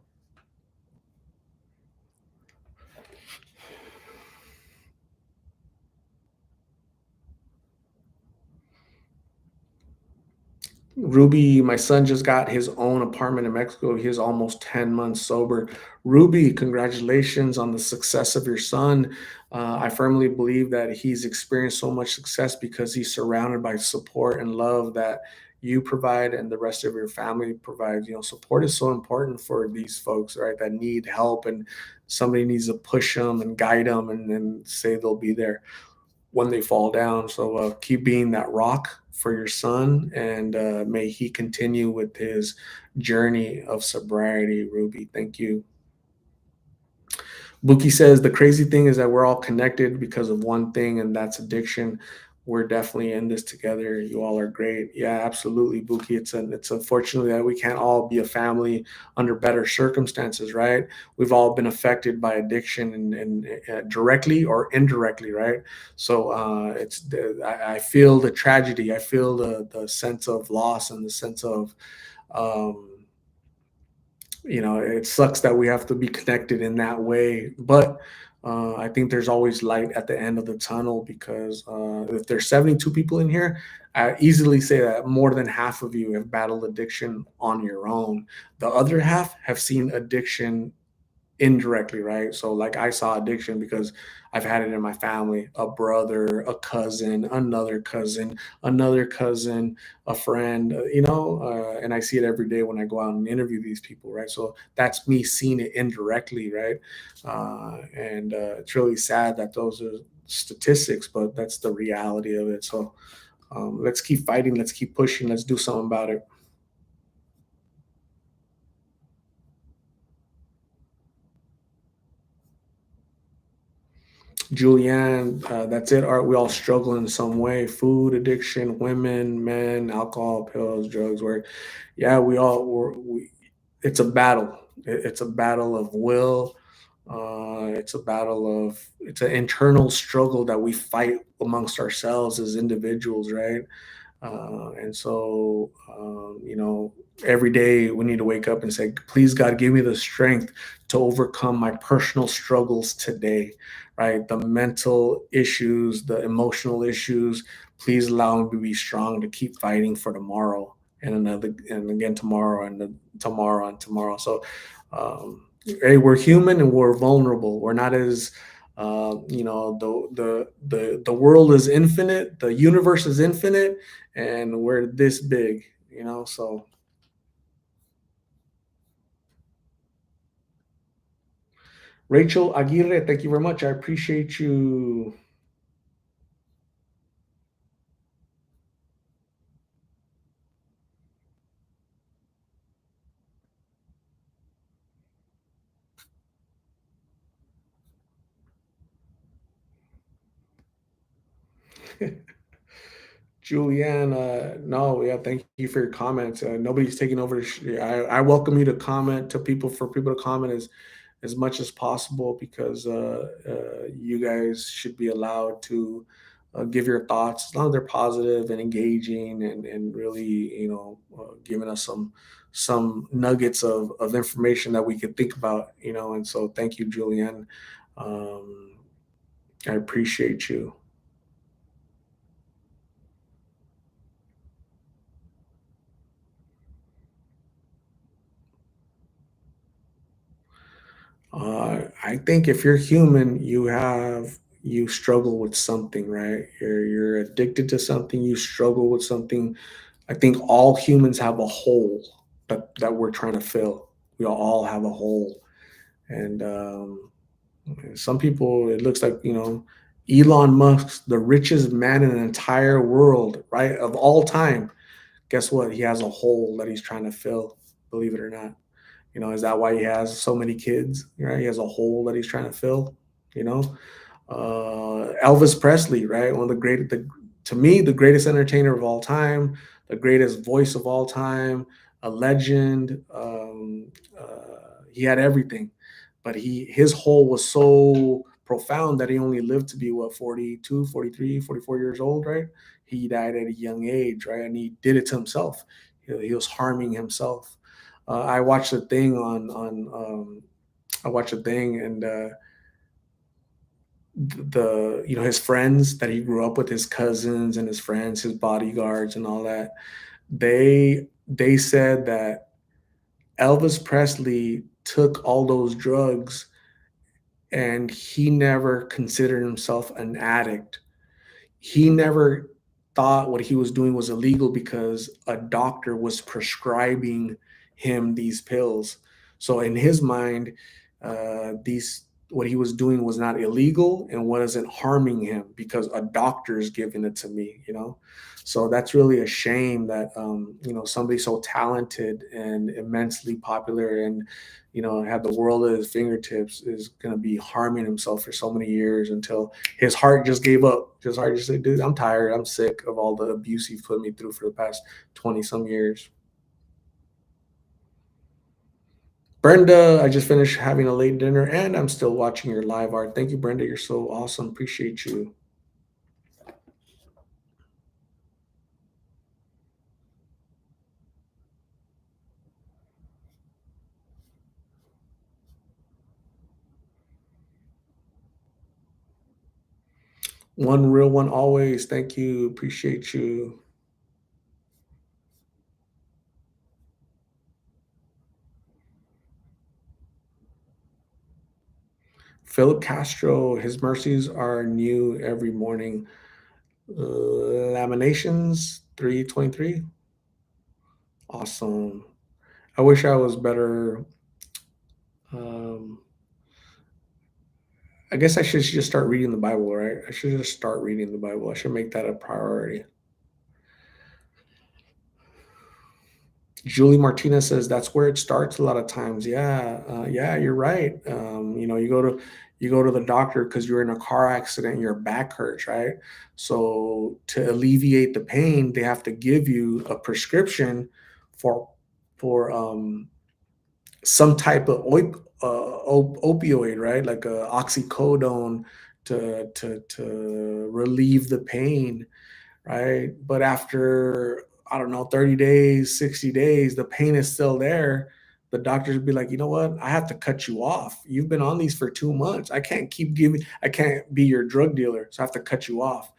Ruby, my son just got his own apartment in Mexico. He's almost 10 months sober. Ruby, congratulations on the success of your son. I firmly believe that he's experienced so much success because he's surrounded by support and love that you provide and the rest of your family provides. Support is so important for these folks, right, that need help, and somebody needs to push them and guide them and say they'll be there when they fall down. So keep being that rock for your son, and may he continue with his journey of sobriety. Ruby, thank you. Buki says the crazy thing is that we're all connected because of one thing, and that's addiction. We're definitely in this together. You all are great. Yeah, absolutely, Buki. It's unfortunately that we can't all be a family under better circumstances, right? We've all been affected by addiction and directly or indirectly, right? So I feel the tragedy. I feel the sense of loss and the sense of um, it sucks that we have to be connected in that way, but I think there's always light at the end of the tunnel, because if there's 72 people in here, I easily say that more than half of you have battled addiction on your own. The other half have seen addiction indirectly, right? So like I saw addiction because I've had it in my family, a brother, a cousin, another cousin, a friend, and I see it every day when I go out and interview these people, right? So that's me seeing it indirectly, right? And it's really sad that those are statistics, but that's the reality of it. So let's keep fighting, let's keep pushing, let's do something about it. Julianne, that's it. Art, we all struggle in some way. Food addiction, women, men, alcohol, pills, drugs. Where, yeah, it's a battle. It's a battle of will. It's an internal struggle that we fight amongst ourselves as individuals, right? And so, every day we need to wake up and say, please, God, give me the strength to overcome my personal struggles today, right? The mental issues, the emotional issues. Please allow me to be strong to keep fighting for tomorrow and another, and again tomorrow, and tomorrow and tomorrow. So, hey, we're human and we're vulnerable. We're not as the world is infinite, the universe is infinite, and we're this big, so Rachel Aguirre, thank you very much, I appreciate you. Julianne, no, yeah, thank you for your comments. Nobody's taking over. I welcome you to comment, to people, for people to comment as much as possible, because you guys should be allowed to give your thoughts as long as they're positive and engaging, and really, giving us some nuggets of information that we could think about, and so thank you, Julianne. Um, I appreciate you. I think if you're human, you struggle with something, right? You're addicted to something, you struggle with something. I think all humans have a hole that we're trying to fill. We all have a hole, and some people, it looks like, Elon Musk, the richest man in the entire world, right, of all time. Guess what? He has a hole that he's trying to fill. Believe it or not. Is that why he has so many kids? Right? He has a hole that he's trying to fill. You know, Elvis Presley, right? One of to me, the greatest entertainer of all time, the greatest voice of all time, a legend. He had everything, but his hole was so profound that he only lived to be what, 42, 43, 44 years old, right? He died at a young age, right? And he did it to himself. He was harming himself. I watched a thing I watched a thing, and his friends that he grew up with, his cousins and his friends, his bodyguards and all that. They said that Elvis Presley took all those drugs and he never considered himself an addict. He never thought what he was doing was illegal because a doctor was prescribing him these pills. So in his mind, these what he was doing was not illegal and wasn't harming him because a doctor is giving it to me, you know. So that's really a shame that somebody so talented and immensely popular and had the world at his fingertips is going to be harming himself for so many years until his heart just gave up. His heart just said, dude, I'm tired. I'm sick of all the abuse you've put me through for the past 20 some years. Brenda, I just finished having a late dinner and I'm still watching your live art. Thank you, Brenda. You're so awesome. Appreciate you. One real one always. Thank you. Appreciate you. Philip Castro, his mercies are new every morning. Laminations 323. Awesome. I wish I was better. Um, I guess I should just start reading the Bible, right? I should just start reading the Bible. I should make that a priority. Julie Martinez says that's where it starts a lot of times. Yeah, yeah, you're right. You go to the doctor because you're in a car accident, and your back hurts, right? So to alleviate the pain, they have to give you a prescription for for some type of opioid, right? Like a oxycodone to relieve the pain, right? But after, I don't know, 30 days, 60 days, the pain is still there. The doctors would be like, you know what? I have to cut you off. You've been on these for 2 months. I can't be your drug dealer. So I have to cut you off,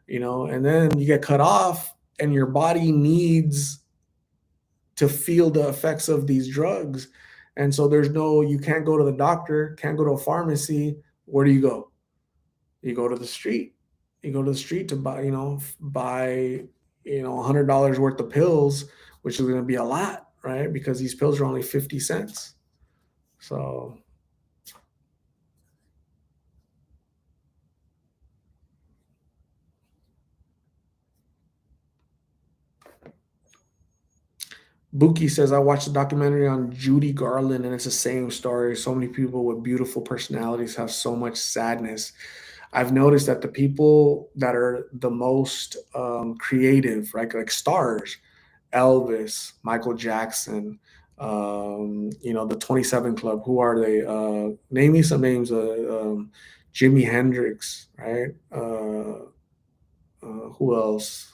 and then you get cut off and your body needs to feel the effects of these drugs. And so you can't go to the doctor, can't go to a pharmacy. Where do you go? You go to the street. You go to the street to buy $100 worth of pills, which is going to be a lot, right? Because these pills are only 50 cents. So Buki says, I watched a documentary on Judy Garland and it's the same story. So many people with beautiful personalities have so much sadness. I've noticed that the people that are the most creative, right, like stars, Elvis, Michael Jackson, the 27 Club. Who are they? Name me some names. Jimi Hendrix, right? Who else?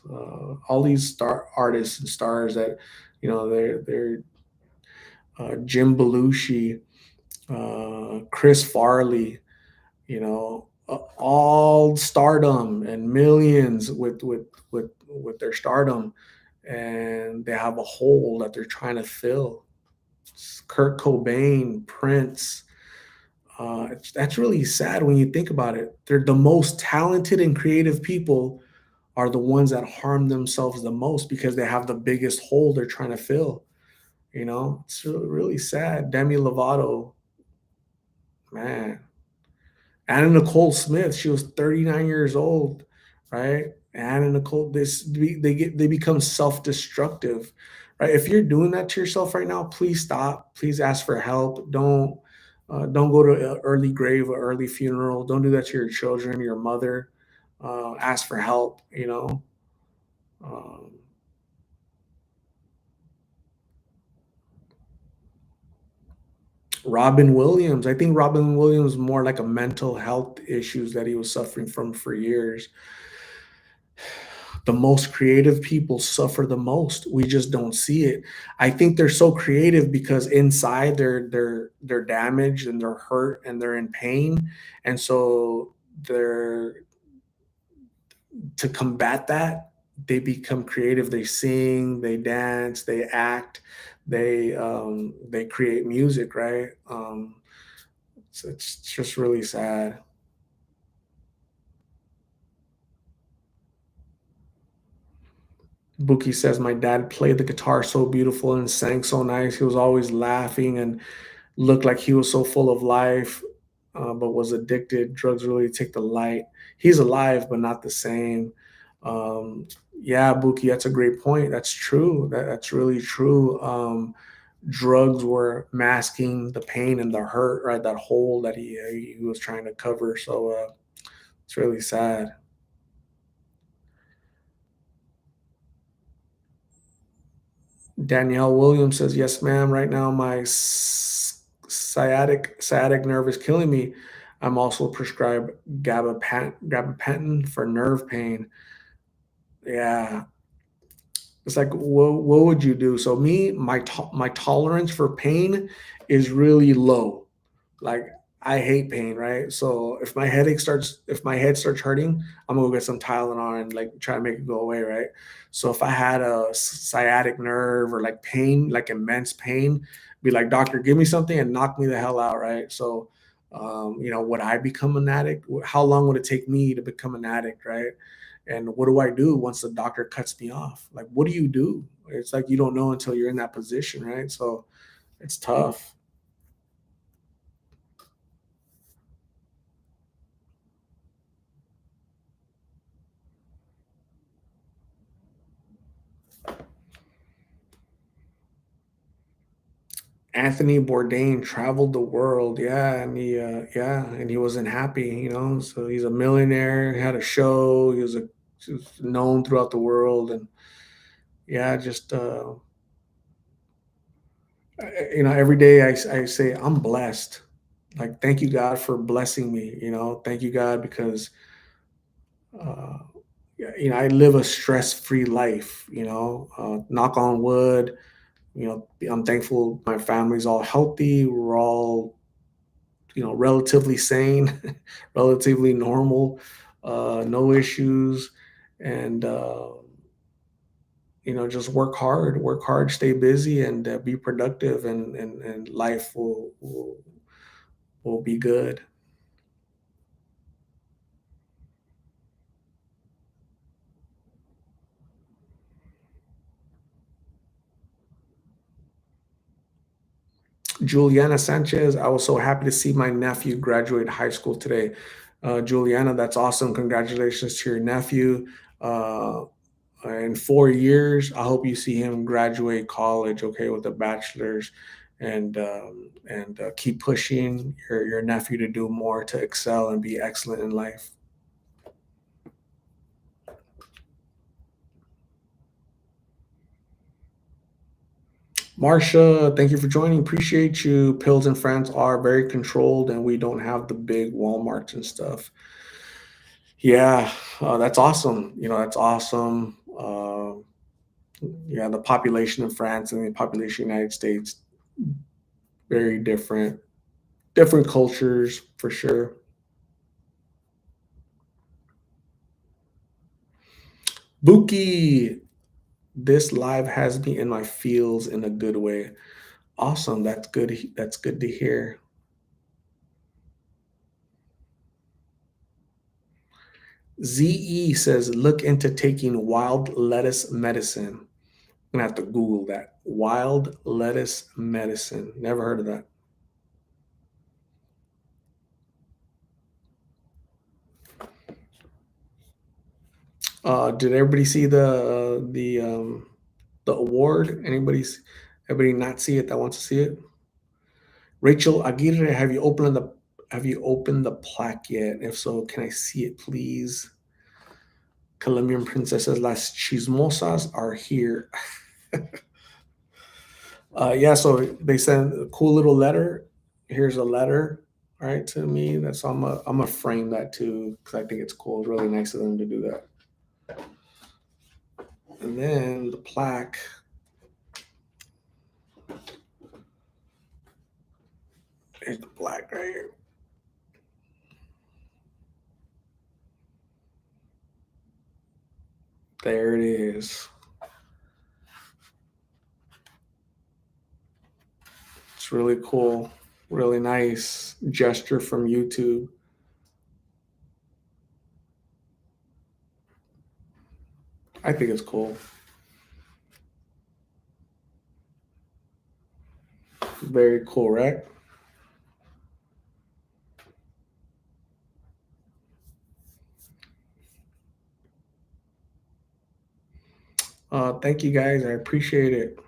All these star artists and stars that, they're Jim Belushi, Chris Farley, all stardom and millions with their stardom, and they have a hole that they're trying to fill. Kurt Cobain, Prince. That's really sad when you think about it. They're the most talented and creative people are the ones that harm themselves the most because they have the biggest hole they're trying to fill. It's really, really sad. Demi Lovato, man, Anna Nicole Smith, she was 39 years old, right? Anna Nicole, they become self-destructive, right? If you're doing that to yourself right now, please stop. Please ask for help. Don't go to an early grave or early funeral. Don't do that to your children, your mother. Ask for help. Um, Robin Williams. I think Robin Williams more like a mental health issues that he was suffering from for years. The most creative people suffer the most. We just don't see it. I think they're so creative because inside they're damaged and they're hurt and they're in pain. And so they're to combat that, they become creative. They sing, they dance, they act, they create music, right? It's just really sad. Buki says my dad played the guitar so beautiful and sang so nice. He was always laughing and looked like he was so full of life, but was addicted. Drugs really take the light. He's alive, but not the same. Um, yeah, Buki, that's a great point. That's true. That's really true. Drugs were masking the pain and the hurt, right? That hole that he was trying to cover. So it's really sad. Danielle Williams says, "Yes, ma'am. Right now, my sciatic nerve is killing me. I'm also prescribed gabapentin for nerve pain." Yeah, it's like, what would you do? So me, my tolerance for pain is really low. Like I hate pain, right? So if my head starts hurting, I'm gonna go get some Tylenol and like try to make it go away, right? So if I had a sciatic nerve or like pain, like immense pain, be like, doctor, give me something and knock me the hell out, right? So, would I become an addict? How long would it take me to become an addict, right? And what do I do once the doctor cuts me off? Like, what do you do? It's like you don't know until you're in that position, right? So it's tough. Anthony Bourdain traveled the world, yeah, and he wasn't happy, So he's a millionaire, had a show, he was known throughout the world, and yeah, just every day I say I'm blessed. Like, thank you God for blessing me. Thank you God because uh, yeah, I live a stress-free life. Knock on wood. I'm thankful my family's all healthy. We're all relatively sane, relatively normal, no issues, and just work hard, stay busy, and be productive, and life will be good. Juliana Sanchez, I was so happy to see my nephew graduate high school today. Juliana, that's awesome. Congratulations to your nephew. Uh, in 4 years, I hope you see him graduate college, okay, with a bachelor's, and keep pushing your nephew to do more, to excel and be excellent in life. Marsha, thank you for joining. Appreciate you. Pills in France are very controlled, and we don't have the big Walmarts and stuff. Yeah, that's awesome. That's awesome. Yeah, the population of France and the population of the United States, very different, different cultures for sure. Buki, this live has me in my feels in a good way. Awesome. That's good. That's good to hear. ZE says, look into taking wild lettuce medicine. I'm gonna have to Google that. Wild lettuce medicine. Never heard of that. Did everybody see the award? Everybody not see it that wants to see it? Rachel Aguirre, have you opened the plaque yet? If so, can I see it, please? Colombian princesses, las chismosas are here. Yeah, so they sent a cool little letter. Here's a letter, right, to me. That's I'm gonna frame that too because I think it's cool. It's really nice of them to do that. And then the plaque. Here's the plaque right here. There it is. It's really cool. Really nice gesture from YouTube. I think it's cool. Very cool, right? Thank you guys. I appreciate it.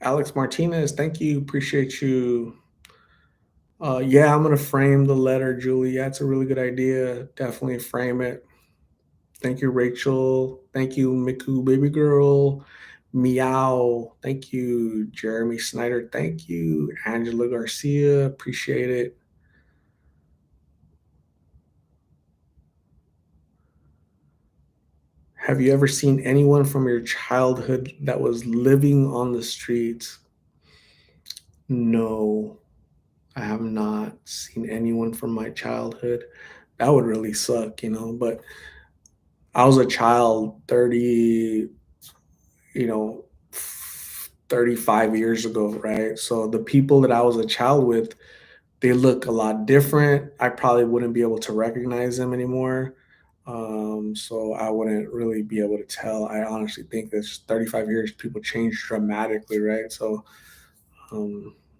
Alex Martinez, thank you. Appreciate you. Yeah, I'm gonna frame the letter, Julie. That's a really good idea. Definitely frame it. Thank you, Rachel. Thank you, Miku Baby Girl. Meow. Thank you, Jeremy Snyder. Thank you, Angela Garcia. Appreciate it. Have you ever seen anyone from your childhood that was living on the streets? No, I have not seen anyone from my childhood. That would really suck, but I was a child 30, you know, 35 years ago, right? So the people that I was a child with, they look a lot different. I probably wouldn't be able to recognize them anymore. So I wouldn't really be able to tell. I honestly think that 35 years, people change dramatically, right? So,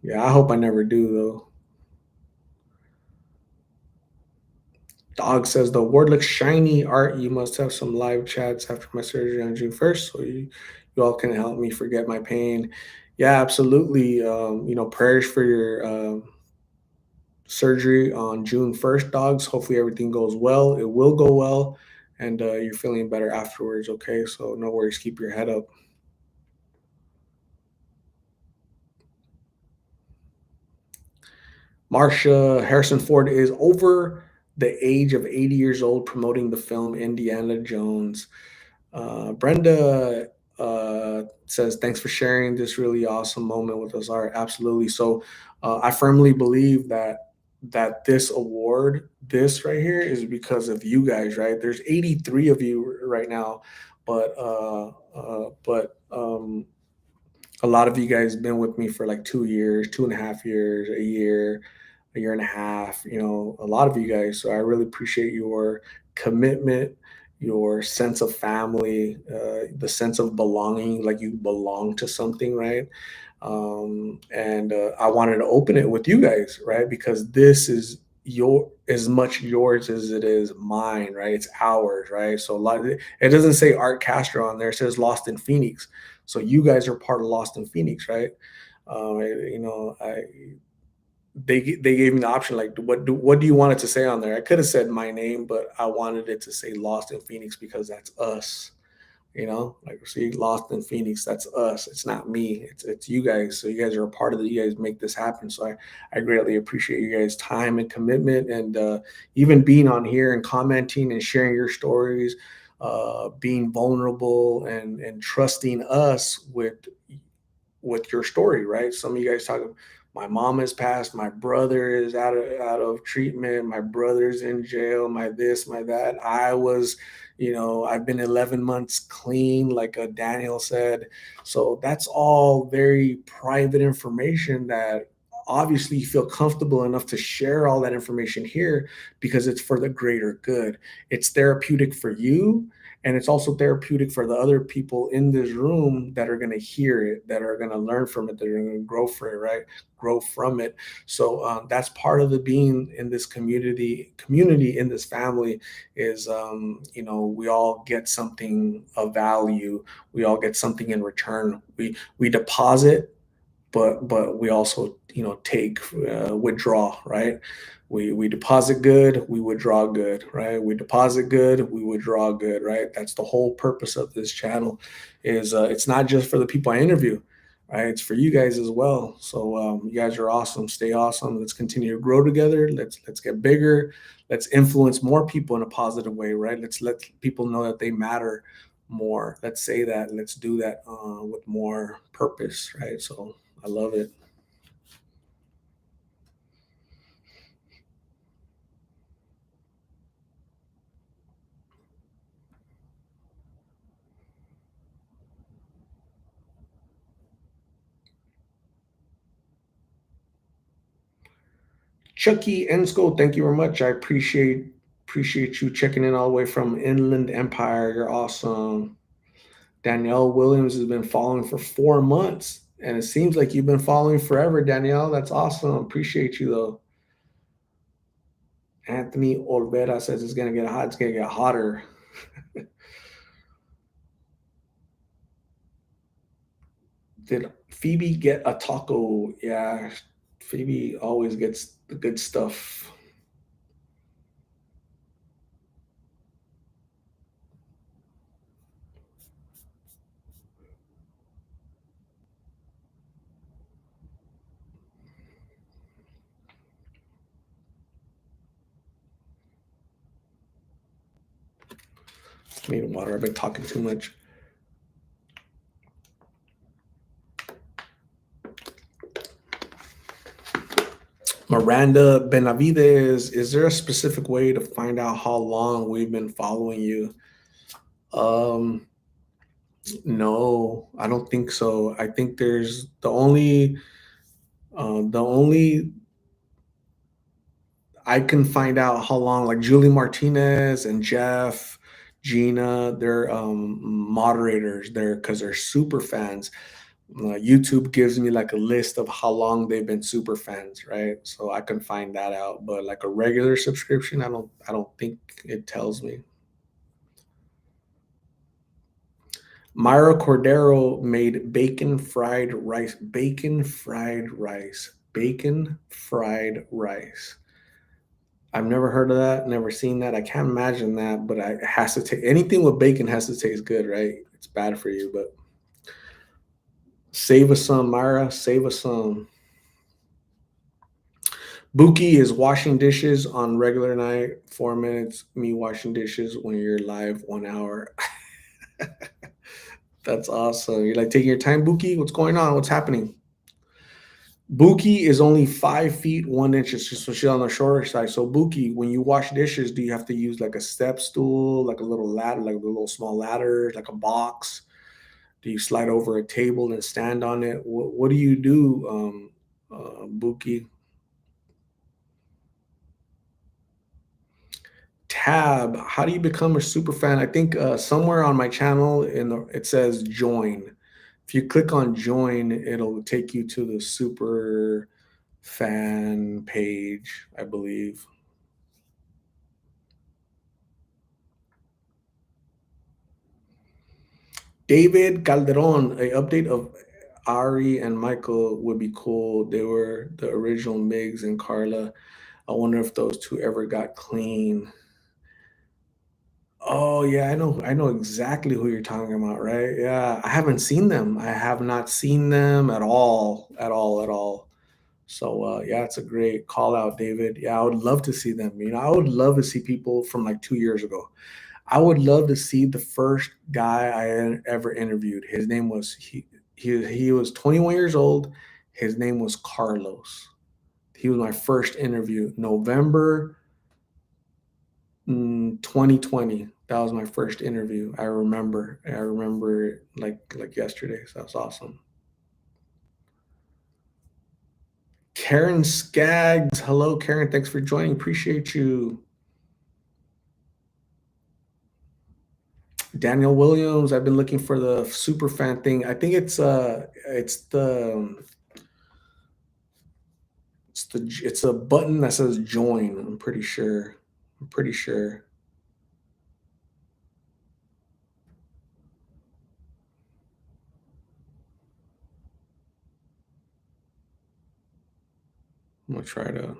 yeah, I hope I never do, though. Dog says the award looks shiny. Art, you must have some live chats after my surgery on June 1st, so you all can help me forget my pain. Yeah, absolutely. Prayers for your surgery on June 1st, dogs. Hopefully everything goes well. It will go well, and you're feeling better afterwards. Okay, so no worries. Keep your head up. Marsha Harrison Ford is over the age of 80 years old promoting the film Indiana Jones. Brenda says, thanks for sharing this really awesome moment with us. Art. Absolutely. So I firmly believe that this award, this right here, is because of you guys, right? There's 83 of you right now, but a lot of you guys been with me for like 2 years, 2.5 years, a year and a half, a lot of you guys. So I really appreciate your commitment, your sense of family, the sense of belonging, like you belong to something, right? And I wanted to open it with you guys, right? Because this is your as much yours as it is mine, right? It's ours, right? So a lot it doesn't say Art Castro on there, it says Lost in Phoenix. So you guys are part of Lost in Phoenix, right? I they gave me the option like what do you want it to say on there? I could have said my name, but I wanted it to say Lost in Phoenix because that's us. Like see, Lost in Phoenix, that's us. It's not me. It's you guys. So you guys are a part of it. You guys make this happen. So I greatly appreciate you guys' time and commitment, and even being on here and commenting and sharing your stories, being vulnerable and trusting us with your story, right? Some of you guys talking, my mom has passed, my brother is out of treatment, my brother's in jail, my this, my that. I've been 11 months clean, like Daniel said. So that's all very private information that obviously you feel comfortable enough to share all that information here because it's for the greater good. It's therapeutic for you, and it's also therapeutic for the other people in this room that are going to hear it, that are going to learn from it, that are going to grow for it, right? Grow from it. So that's part of the being in this community in this family is we all get something of value. We all get something in return. We deposit, but we also take withdraw, right? We deposit good, we withdraw good, right? We deposit good, we withdraw good, right? That's the whole purpose of this channel. Is it's not just for the people I interview, right? It's for you guys as well. So you guys are awesome. Stay awesome. Let's continue to grow together. Let's get bigger. Let's influence more people in a positive way, right? Let's let people know that they matter more. Let's say that. Let's do that with more purpose, right? So I love it. Chucky Ensko, thank you very much. I appreciate you checking in all the way from Inland Empire. You're awesome. Danielle Williams has been following for 4 months, and it seems like you've been following forever, Danielle. That's awesome. Appreciate you though. Anthony Olvera says it's gonna get hot. It's gonna get hotter. Did Phoebe get a taco? Yeah, Phoebe always gets the good stuff. Need water. I've been talking too much. Miranda Benavides, is there a specific way to find out how long we've been following you? Um, no, I don't think so. I think there's the only I can find out how long, like Julie Martinez and Jeff, Gina, they're moderators there because they're super fans. YouTube gives me like a list of how long they've been super fans, right? So I can find that out. But like a regular subscription, I don't think it tells me. Myra Cordero made bacon fried rice. Bacon fried rice. Bacon fried rice. I've never heard of that, never seen that. I can't imagine that, but it has to taste anything with bacon has to taste good, right? It's bad for you, but save us some, Myra. Save us some. Buki is washing dishes on regular night, 4 minutes. Me washing dishes when you're live 1 hour. That's awesome. You're like taking your time, Buki. What's going on? What's happening? Buki is only 5 feet 1 inch, so she's on the shorter side. So Buki, when you wash dishes, do you have to use like a step stool, like a little ladder, like a little small ladder, like a box? Do you slide over a table and stand on it? What do you do, Buki? Tab, how do you become a super fan? I think somewhere on my channel it says join. If you click on join, it'll take you to the super fan page, I believe. David Calderon, a update of Ari and Michael would be cool. They were the original Migs and Carla. I wonder if those two ever got clean. Oh yeah, I know exactly who you're talking about, right? Yeah, I haven't seen them. I have not seen them at all, at all, at all. So yeah, it's a great call out, David. Yeah, I would love to see them. I would love to see people from like 2 years ago. I would love to see the first guy I ever interviewed. His name was he was 21 years old. His name was Carlos. He was my first interview, November 2020. That was my first interview. I remember it like yesterday. So that's awesome. Karen Skaggs. Hello, Karen. Thanks for joining. Appreciate you. Daniel Williams. I've been looking for the super fan thing. I think it's a button that says join. I'm pretty sure. I'm pretty sure. I'm gonna try to.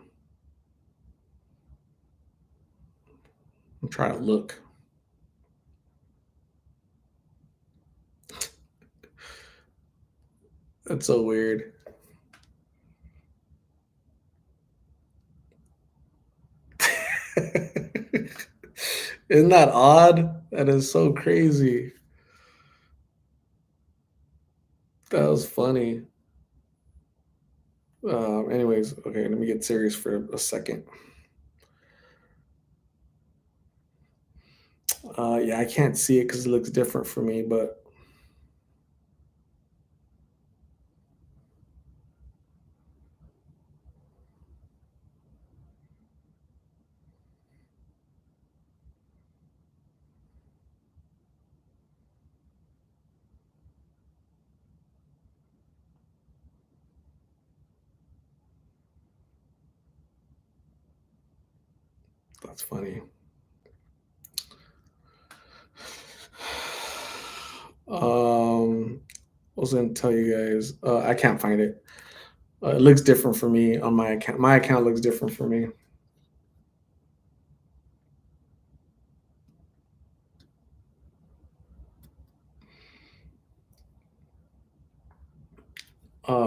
I'm trying to look. That's so weird. Isn't that odd? That is so crazy. That was funny. Anyways, okay, let me get serious for a second. Yeah, I can't see it because it looks different for me, but That's funny. I was gonna tell you guys. I can't find it. It looks different for me on my account. My account looks different for me.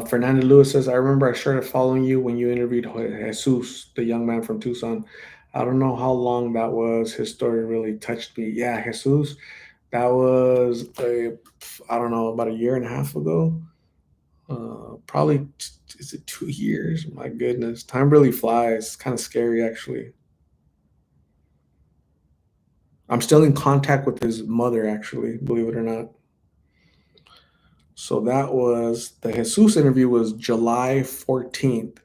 Fernando Lewis says, I remember I started following you when you interviewed Jesus, the young man from Tucson. I don't know how long that was. His story really touched me. Yeah, Jesus, that was I don't know, about a year and a half ago. Probably, is it 2 years? My goodness, time really flies. It's kind of scary, actually. I'm still in contact with his mother, actually, believe it or not. So that was the Jesus interview was July 14th.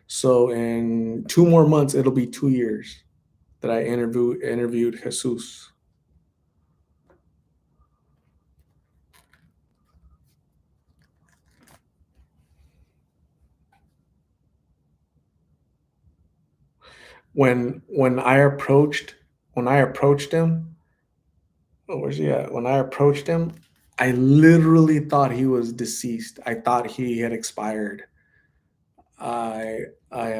So in 2 more months, it'll be 2 years that I interviewed Jesus. When I approached him, oh, where's he at? When I approached him, I literally thought he was deceased. I thought he had expired. I I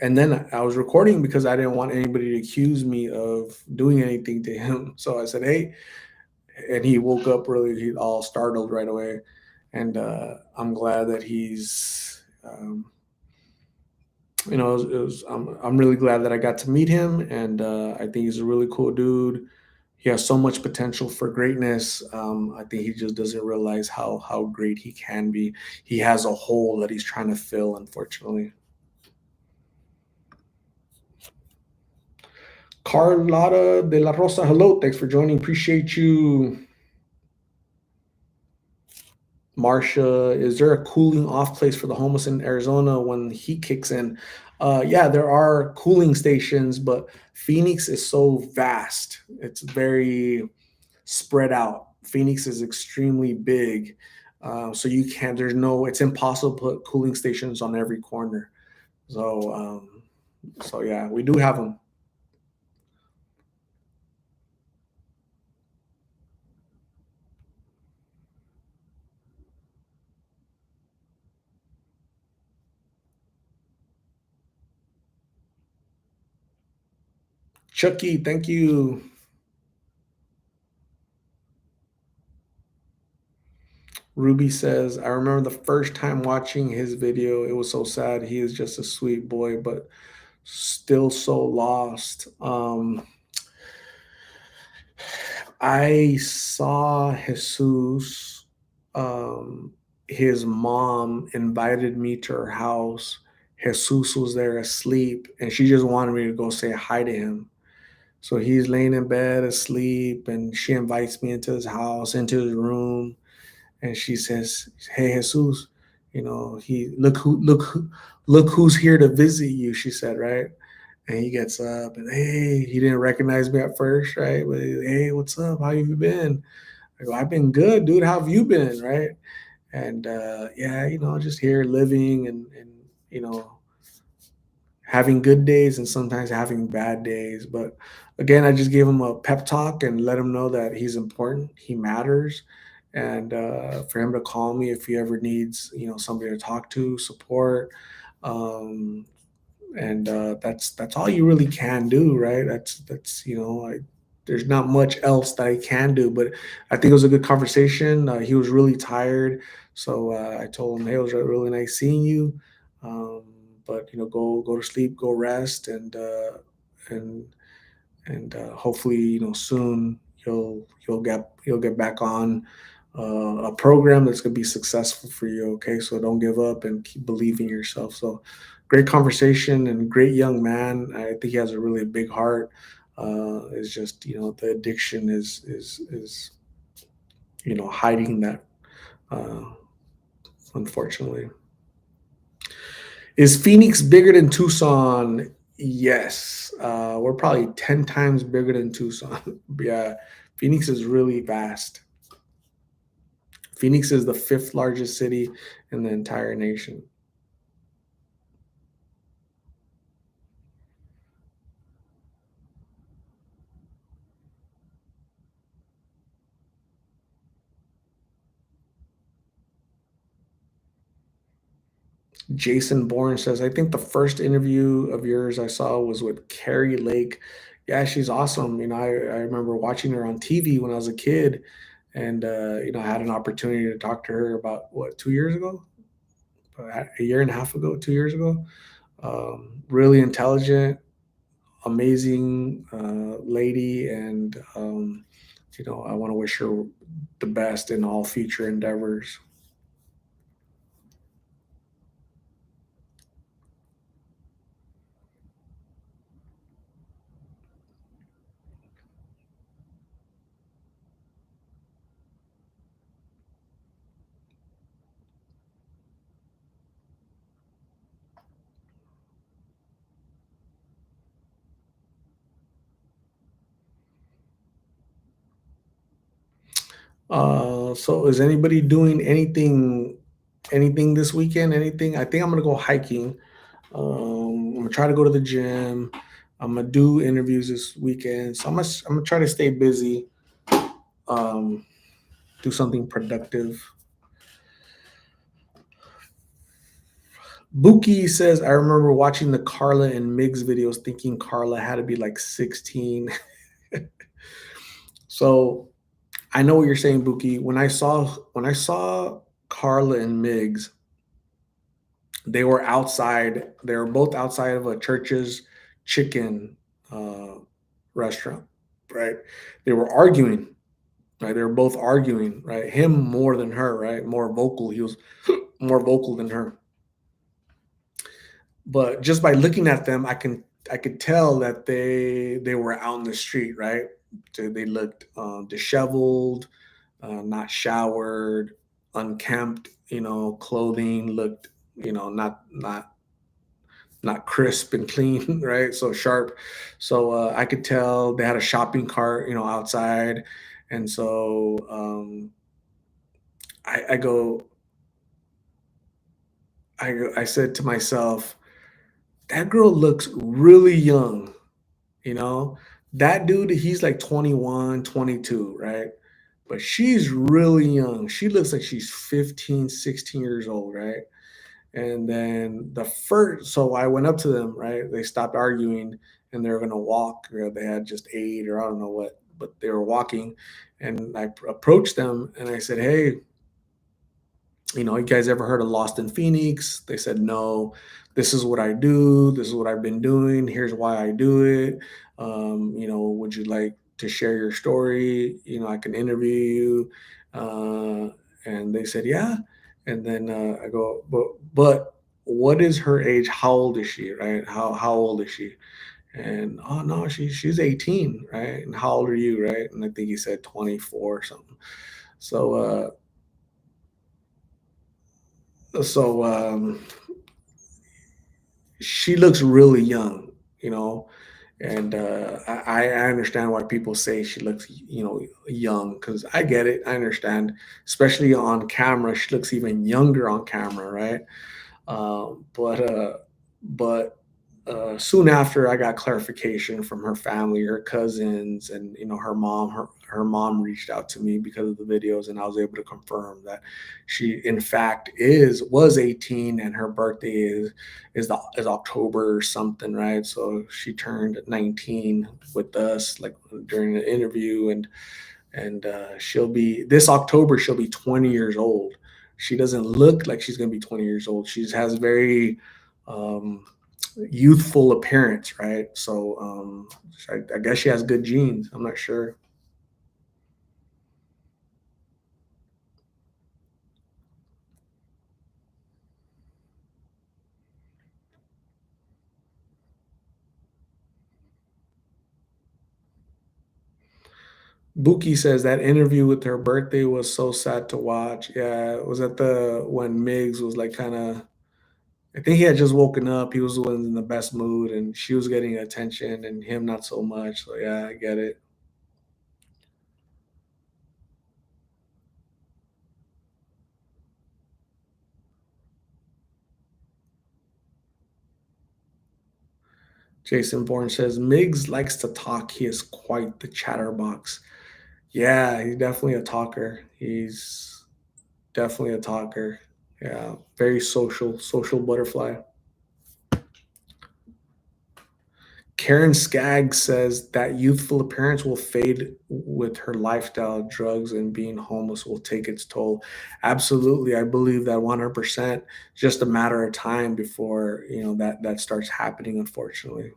and then I was recording because I didn't want anybody to accuse me of doing anything to him. So I said, "Hey," and he woke up really, he all startled right away. And I'm glad that he's, I'm really glad that I got to meet him, and I think he's a really cool dude. He has so much potential for greatness. I think he just doesn't realize how great he can be. He has a hole that he's trying to fill, unfortunately. Carlotta de la Rosa, hello. Thanks for joining. Appreciate you. Marsha, is there a cooling off place for the homeless in Arizona when the heat kicks in? Yeah, there are cooling stations, but Phoenix is so vast. It's very spread out. Phoenix is extremely big. So you can't, it's impossible to put cooling stations on every corner. So yeah, we do have them. Chucky, thank you. Ruby says, I remember the first time watching his video. It was so sad. He is just a sweet boy, but still so lost. I saw Jesus. Um, his mom invited me to her house. Jesus was there asleep, and she just wanted me to go say hi to him. So he's laying in bed asleep, and she invites me into his house, into his room, and she says, "Hey, Jesus, he look who's here to visit you." She said, right? And he gets up and, hey, he didn't recognize me at first, right? But hey, what's up? How have you been? I go, I've been good, dude. How have you been, right? And yeah, just here living and you know having good days and sometimes having bad days. But again, I just gave him a pep talk and let him know that he's important, he matters, and for him to call me if he ever needs, somebody to talk to, support. Um, and that's all you really can do, right? That's there's not much else that I can do, but I think it was a good conversation. He was really tired, so I told him, hey, it was really nice seeing you, um, but go to sleep, go rest, and hopefully soon you'll get back on a program that's going to be successful for you. Okay, so don't give up and keep believing in yourself. So great conversation and great young man. I think he has a really big heart. It's just the addiction is hiding that, uh, unfortunately. Is Phoenix bigger than Tucson? Yes. We're probably 10 times bigger than Tucson. Yeah, Phoenix is really vast. Phoenix is the fifth largest city in the entire nation. Jason Bourne says, I think the first interview of yours I saw was with Carrie Lake. Yeah, she's awesome. I remember watching her on TV when I was a kid, and I had an opportunity to talk to her about what 2 years ago, a year and a half ago, 2 years ago. Really intelligent, amazing lady, and I want to wish her the best in all future endeavors. So is anybody doing anything this weekend? Anything? I think I'm gonna go hiking. I'm gonna try to go to the gym. I'm gonna do interviews this weekend. So I'm gonna try to stay busy. Um, do something productive. Buki says, I remember watching the Carla and Migs videos thinking Carla had to be like 16. So I know what you're saying, Buki. When I saw Carla and Migs, they were outside. They were both outside of a church's chicken uh, restaurant, right? They were arguing, right? They were both arguing, right? Him more than her, right? More vocal. He was more vocal than her. But just by looking at them, I could tell that they were out in the street, right? So they looked disheveled, not showered, unkempt. Clothing looked, not crisp and clean, right? So sharp. So I could tell they had a shopping cart, outside, and so I go, I said to myself, that girl looks really young, you know. That dude, he's like 21, 22, right? But she's really young. She looks like she's 15, 16 years old, right? And then so I went up to them, right? They stopped arguing and they were going to walk. They had just ate or I don't know what, but they were walking. And I approached them and I said, hey, you guys ever heard of Lost in Phoenix? They said, no, this is what I do. This is what I've been doing. Here's why I do it. Would you like to share your story? I can interview you. And they said, yeah. And then I go, but what is her age? How old is she? Right? How old is she? And oh no, she's 18, right? And how old are you? Right? And I think he said 24 or something. So so she looks really young, you know, and I understand why people say she looks, young because I get it. I understand, especially on camera, she looks even younger on camera, right? But soon after, I got clarification from her family, her cousins, and her mom. Her mom reached out to me because of the videos, and I was able to confirm that she, in fact, was 18, and her birthday is October or something, right? So she turned 19 with us, like during the interview, and she'll be this October. She'll be 20 years old. She doesn't look like she's going to be 20 years old. She has very um, youthful appearance, right? So I guess she has good genes. I'm not sure. Buki says that interview with her birthday was so sad to watch. Yeah, it was at the when Miggs was like kind of. I think he had just woken up. He was in the best mood, and she was getting attention, and him not so much. So yeah, I get it. Jason Bourne says Miggs likes to talk. He is quite the chatterbox. Yeah, he's definitely a talker. He's definitely a talker. Yeah, very social butterfly. Karen Skaggs says that youthful appearance will fade with her lifestyle. Drugs and being homeless will take its toll. Absolutely, I believe that 100%. Just a matter of time before that starts happening. Unfortunately,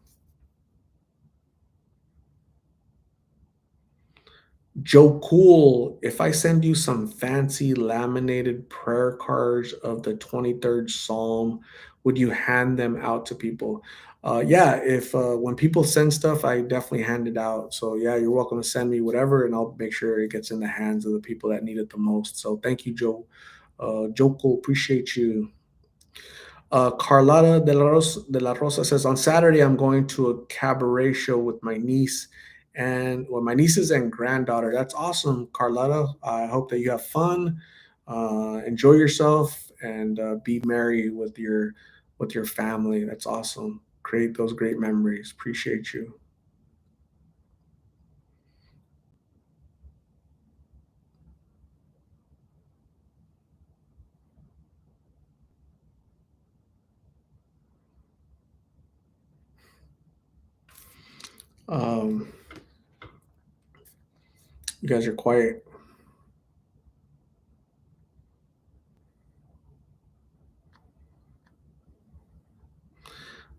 Joe Cool, if I send you some fancy laminated prayer cards of the 23rd Psalm, would you hand them out to people? Yeah, if when people send stuff, I definitely hand it out. So yeah, you're welcome to send me whatever, and I'll make sure it gets in the hands of the people that need it the most. So thank you, Joe. Joe Cool, appreciate you. Carlotta de la Rosa says on Saturday I'm going to a cabaret show with my niece and my nieces and granddaughter. That's awesome, Carlotta. I hope that you have fun, enjoy yourself, and be merry with your family. That's awesome. Create those great memories. Appreciate you. Um, you guys are quiet.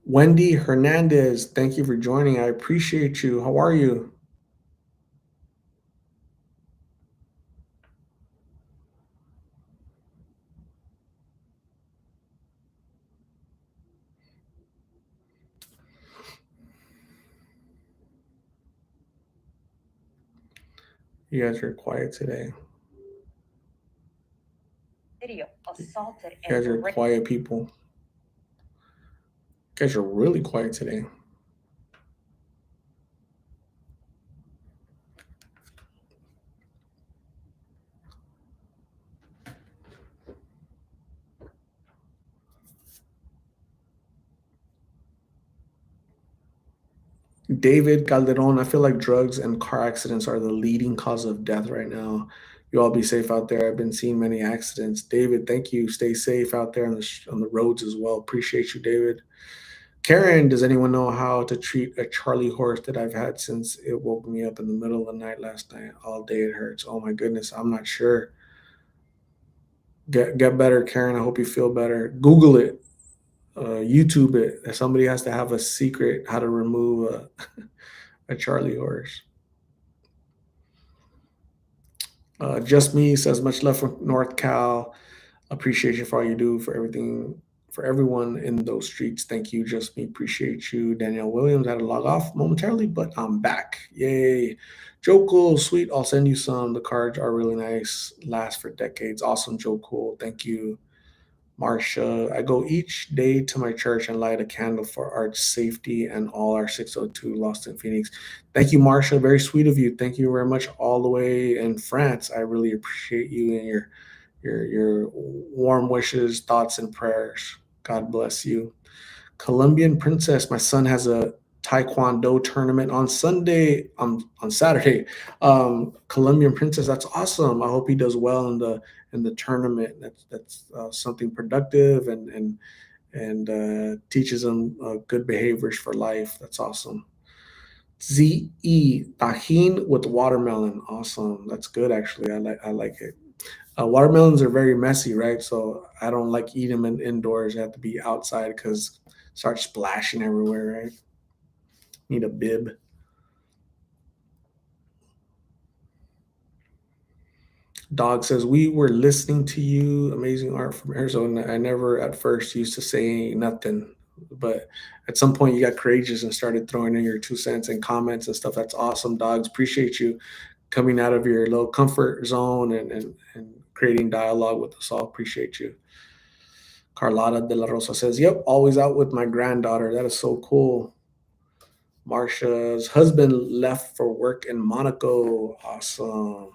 Wendy Hernandez, thank you for joining. I appreciate you. How are you? You guys are quiet today. You guys are quiet people. You guys are really quiet today. David Calderon, I feel like drugs and car accidents are the leading cause of death right now. You all be safe out there. I've been seeing many accidents. David, thank you. Stay safe out there on the roads as well. Appreciate you, David. Karen, does anyone know how to treat a Charlie horse that I've had since it woke me up in the middle of the night last night? All day it hurts. Oh my goodness, I'm not sure. Get better, Karen. I hope you feel better. Google it. YouTube it. Somebody has to have a secret how to remove a Charlie horse. Just me says much love from North Cal. Appreciate you for all you do for everything for everyone in those streets. Thank you, just me. Appreciate you. Danielle Williams had to log off momentarily, but I'm back. Yay. Joe Cool, sweet. I'll send you some. The cards are really nice. Last for decades. Awesome, Joe Cool. Thank you. Marsha, I go each day to my church and light a candle for our safety and all our 602 lost in Phoenix. Thank you, Marsha. Very sweet of you. Thank you very much. All the way in France. I really appreciate you and your warm wishes, thoughts, and prayers. God bless you. Colombian Princess. My son has a Taekwondo tournament on Sunday, on Saturday. Colombian Princess, that's awesome. I hope he does well in the tournament. That's something productive and teaches him good behaviors for life. That's awesome. ZE Tajín with watermelon. Awesome. That's good actually. I like it. Watermelons are very messy, right? So I don't like eating them indoors. They have to be outside because start splashing everywhere, right? Need a bib. Dog says we were listening to you. Amazing art from Arizona. I never at first used to say nothing, but at some point you got courageous and started throwing in your 2 cents and comments and stuff. That's awesome, dogs. Appreciate you coming out of your little comfort zone and creating dialogue with us all. Appreciate you. Carlotta de la Rosa says, "Yep, always out with my granddaughter. That is so cool." Marsha's husband left for work in Monaco. Awesome.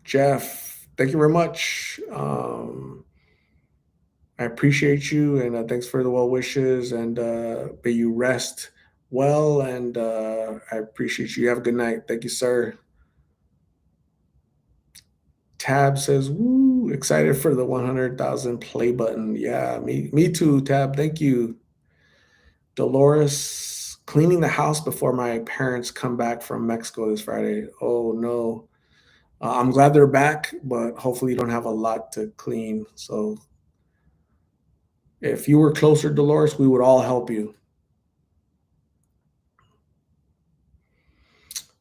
Jeff, thank you very much. I appreciate you, and thanks for the well wishes. And may you rest well. And I appreciate you. Have a good night. Thank you, sir. Tab says, "Woo! Excited for the 100,000 play button." Yeah, me too. Tab, thank you. Dolores, cleaning the house before my parents come back from Mexico this Friday. Oh no. I'm glad they're back, but hopefully you don't have a lot to clean. So if you were closer, Dolores, we would all help you.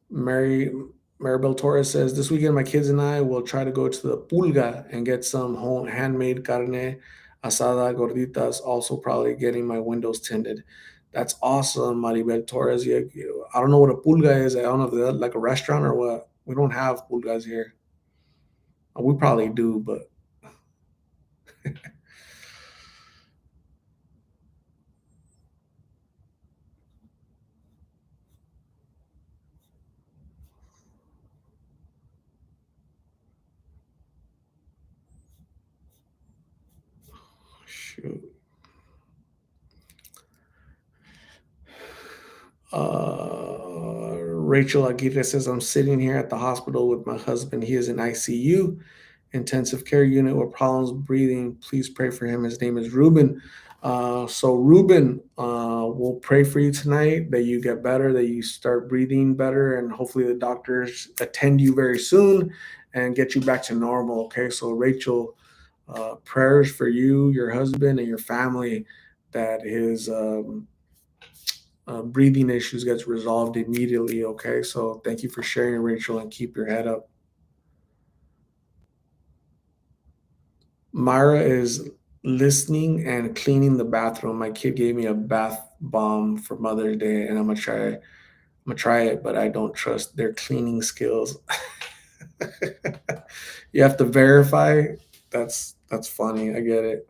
Mary Maribel Torres says, "This weekend my kids and I will try to go to the pulga and get some home handmade carne asada gorditas. Also, probably getting my windows tinted." That's awesome, Maribel Torres. I don't know what a pulga is. I don't know if that's like a restaurant or what. We don't have pulgas here. We probably do, but shoot. Rachel Aguirre says, "I'm sitting here at the hospital with my husband. He is in ICU, intensive care unit with problems breathing. Please pray for him. His name is Ruben." So, Ruben, we'll pray for you tonight that you get better, that you start breathing better, and hopefully the doctors attend you very soon and get you back to normal. Okay. So, Rachel, prayers for you, your husband, and your family that his breathing issues gets resolved immediately. Okay, so thank you for sharing, Rachel, and keep your head up. Myra is listening and cleaning the bathroom. My kid gave me a bath bomb for Mother's Day, and I'm gonna try. I'm gonna try it, but I don't trust their cleaning skills. You have to verify. That's funny. I get it.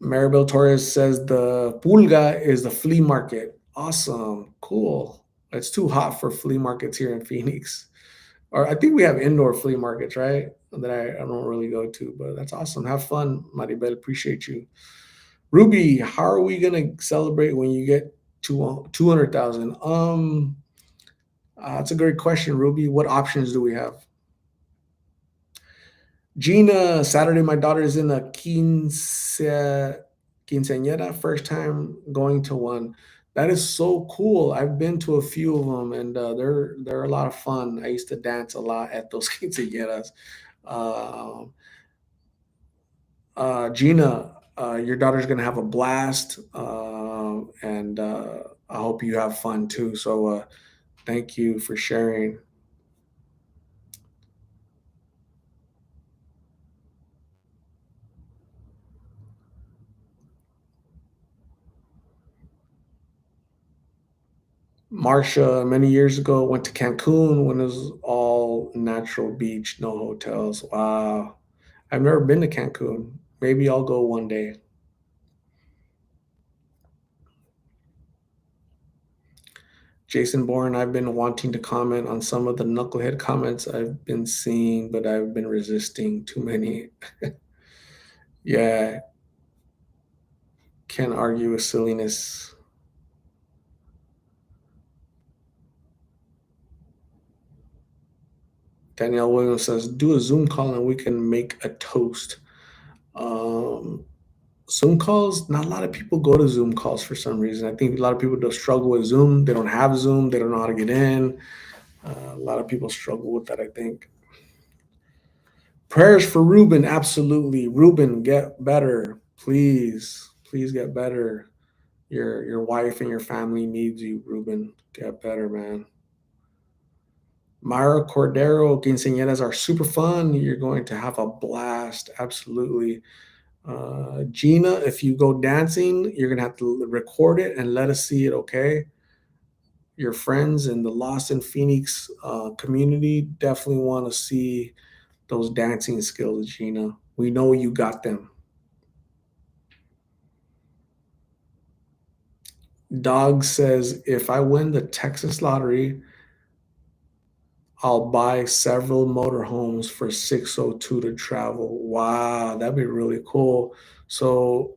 Maribel Torres says the pulga is the flea market. Awesome, cool. It's too hot for flea markets here in Phoenix. Or I think we have indoor flea markets, right? That I don't really go to, but that's awesome. Have fun, Maribel. Appreciate you. Ruby, how are we gonna celebrate when you get to 200,000? That's a great question, Ruby. What options do we have? Gina, Saturday, my daughter is in a quinceañera, first time going to one. That is so cool. I've been to a few of them, and they're a lot of fun. I used to dance a lot at those quinceañeras. Uh, Gina, your daughter's gonna have a blast, and I hope you have fun too. So, thank you for sharing. Marsha, many years ago, went to Cancun when it was all natural beach, no hotels. Wow. I've never been to Cancun. Maybe I'll go one day. Jason Bourne, I've been wanting to comment on some of the knucklehead comments I've been seeing, but I've been resisting too many. Yeah, can't argue with silliness. Danielle Williams says, do a Zoom call and we can make a toast. Um, Zoom calls, not a lot of people go to Zoom calls for some reason. I think a lot of people do struggle with Zoom. They don't have Zoom. They don't know how to get in. A lot of people struggle with that, I think. Prayers for Ruben, absolutely. Ruben, get better, please. Please get better. Your wife and your family needs you, Ruben. Get better, man. Myra Cordero, quinceañeras are super fun. You're going to have a blast, absolutely. Gina, if you go dancing, you're gonna have to record it and let us see it. Okay, your friends in the Lost in Phoenix community definitely want to see those dancing skills, Gina. We know you got them. Dog says, if I win the Texas lottery, I'll buy several motorhomes for 602 to travel. Wow, that'd be really cool. So,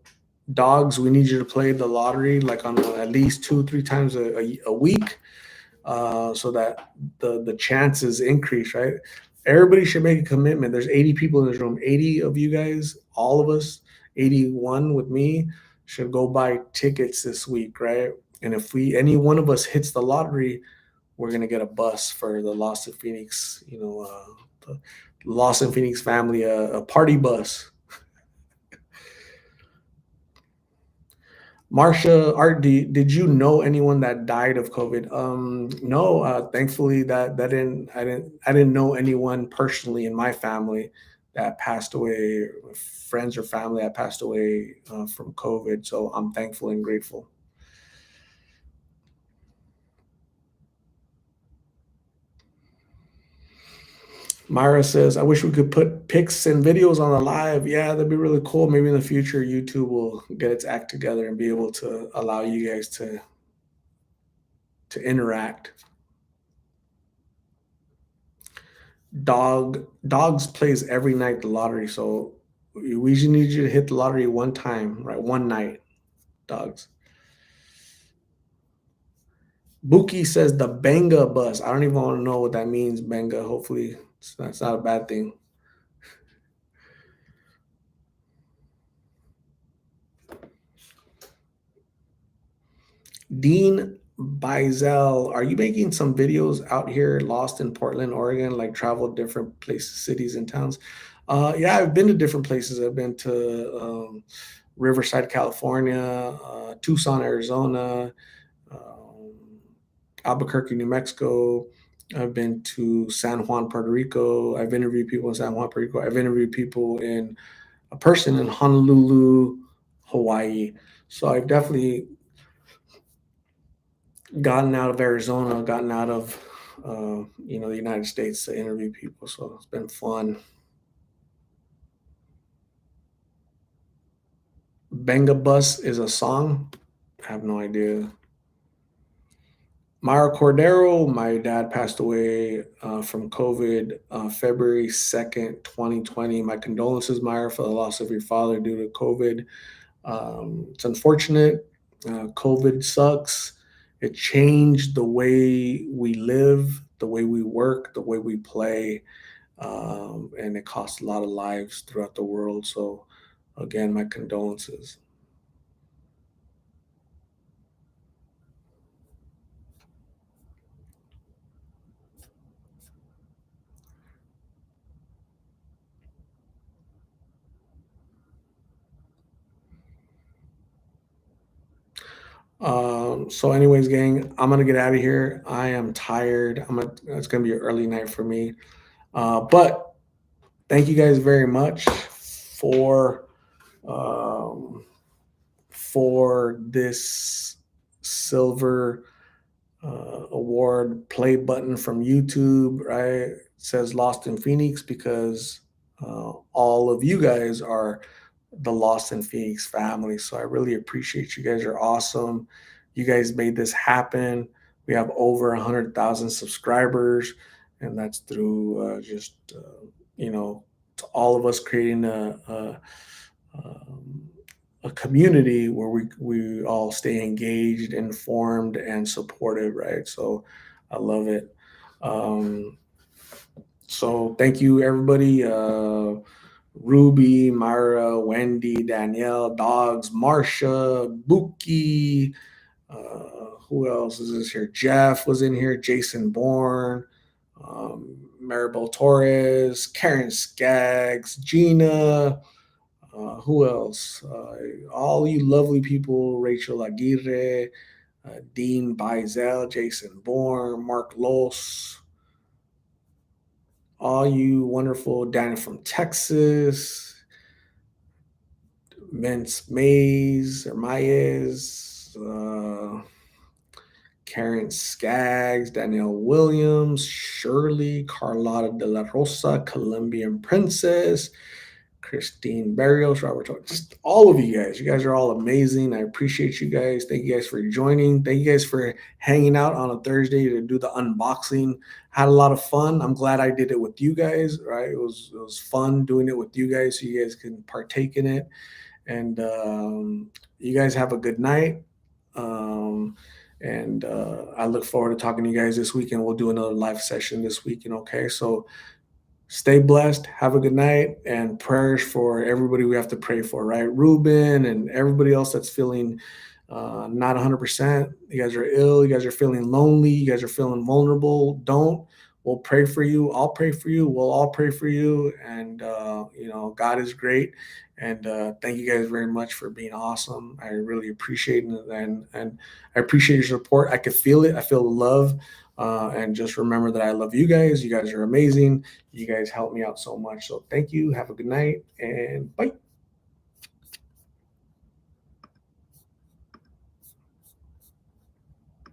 dogs, we need you to play the lottery like on at least two, three times a week, so that the chances increase, right? Everybody should make a commitment. There's 80 people in this room. 80 of you guys, all of us, 81 with me, should go buy tickets this week, right? And if we any one of us hits the lottery, we're gonna get a bus for the Lost in Phoenix, the Lost in Phoenix family, a party bus. Marsha, Art, did you know anyone that died of COVID? No, thankfully that I didn't know anyone personally in my family that passed away, friends or family that passed away from COVID. So I'm thankful and grateful. Myra says, I wish we could put pics and videos on the live. Yeah, that'd be really cool. Maybe in the future, YouTube will get its act together and be able to allow you guys to interact. Dogs plays every night the lottery, so we just need you to hit the lottery one time, right? One night, dogs. Buki says the Benga bus. I don't even want to know what that means, Benga. Hopefully, that's not a bad thing. Dean Bizel, are you making some videos out here lost in Portland, Oregon, like travel different places, cities, and towns? Yeah, I've been to different places. I've been to Riverside, California, Tucson, Arizona, um, Albuquerque, New Mexico. I've been to San Juan, Puerto Rico. I've interviewed people in San Juan, Puerto Rico. I've interviewed people in a person in Honolulu, Hawaii. So I've definitely gotten out of Arizona, gotten out of the United States to interview people. So it's been fun. Benga Bus is a song. I have no idea. Myra Cordero, my dad passed away from COVID February 2nd, 2020. My condolences, Myra, for the loss of your father due to COVID. It's unfortunate. COVID sucks. It changed the way we live, the way we work, the way we play, and it cost a lot of lives throughout the world. So, again, my condolences. So, anyways, gang, I'm gonna get out of here. I am tired. It's gonna be an early night for me. But thank you guys very much um, for this silver award play button from YouTube. Right, it says Lost in Phoenix because all of you guys are the Lost in Phoenix family. So I really appreciate you guys. Are awesome. You guys made this happen. We have over 100,000 subscribers, and that's through just to all of us creating um, a community where we all stay engaged, informed, and supported. Right. So I love it. Um, so thank you, everybody. Ruby, Myra, Wendy, Danielle, Dogs, Marsha, Buki. Who else is this here? Jeff was in here. Jason Bourne, Maribel Torres, Karen Skaggs, Gina. Who else? All you lovely people. Rachel Aguirre, Dean Bizel, Jason Bourne, Mark Los. All you wonderful Daniel from Texas, Vince Mays or Maez, Karen Skaggs, Danielle Williams, Shirley, Carlotta de la Rosa, Colombian Princess, Christine Barrios, Robert, just all of you guys. You guys are all amazing. I appreciate you guys. Thank you guys for joining. Thank you guys for hanging out on a Thursday to do the unboxing. Had a lot of fun. I'm glad I did it with you guys. Right, it was fun doing it with you guys, so you guys can partake in it. And you guys have a good night. Um, and I look forward to talking to you guys this weekend. We'll do another live session this weekend. Okay, so stay blessed, have a good night, and prayers for everybody we have to pray for, right? Ruben and everybody else that's feeling not 100%. You guys are ill, you guys are feeling lonely, you guys are feeling vulnerable. Don't. We'll pray for you. I'll pray for you. We'll all pray for you. And, God is great. And thank you guys very much for being awesome. I really appreciate it. And I appreciate your support. I could feel it. I feel the love. And just remember that I love you guys. You guys are amazing. You guys help me out so much. So thank you. Have a good night and bye.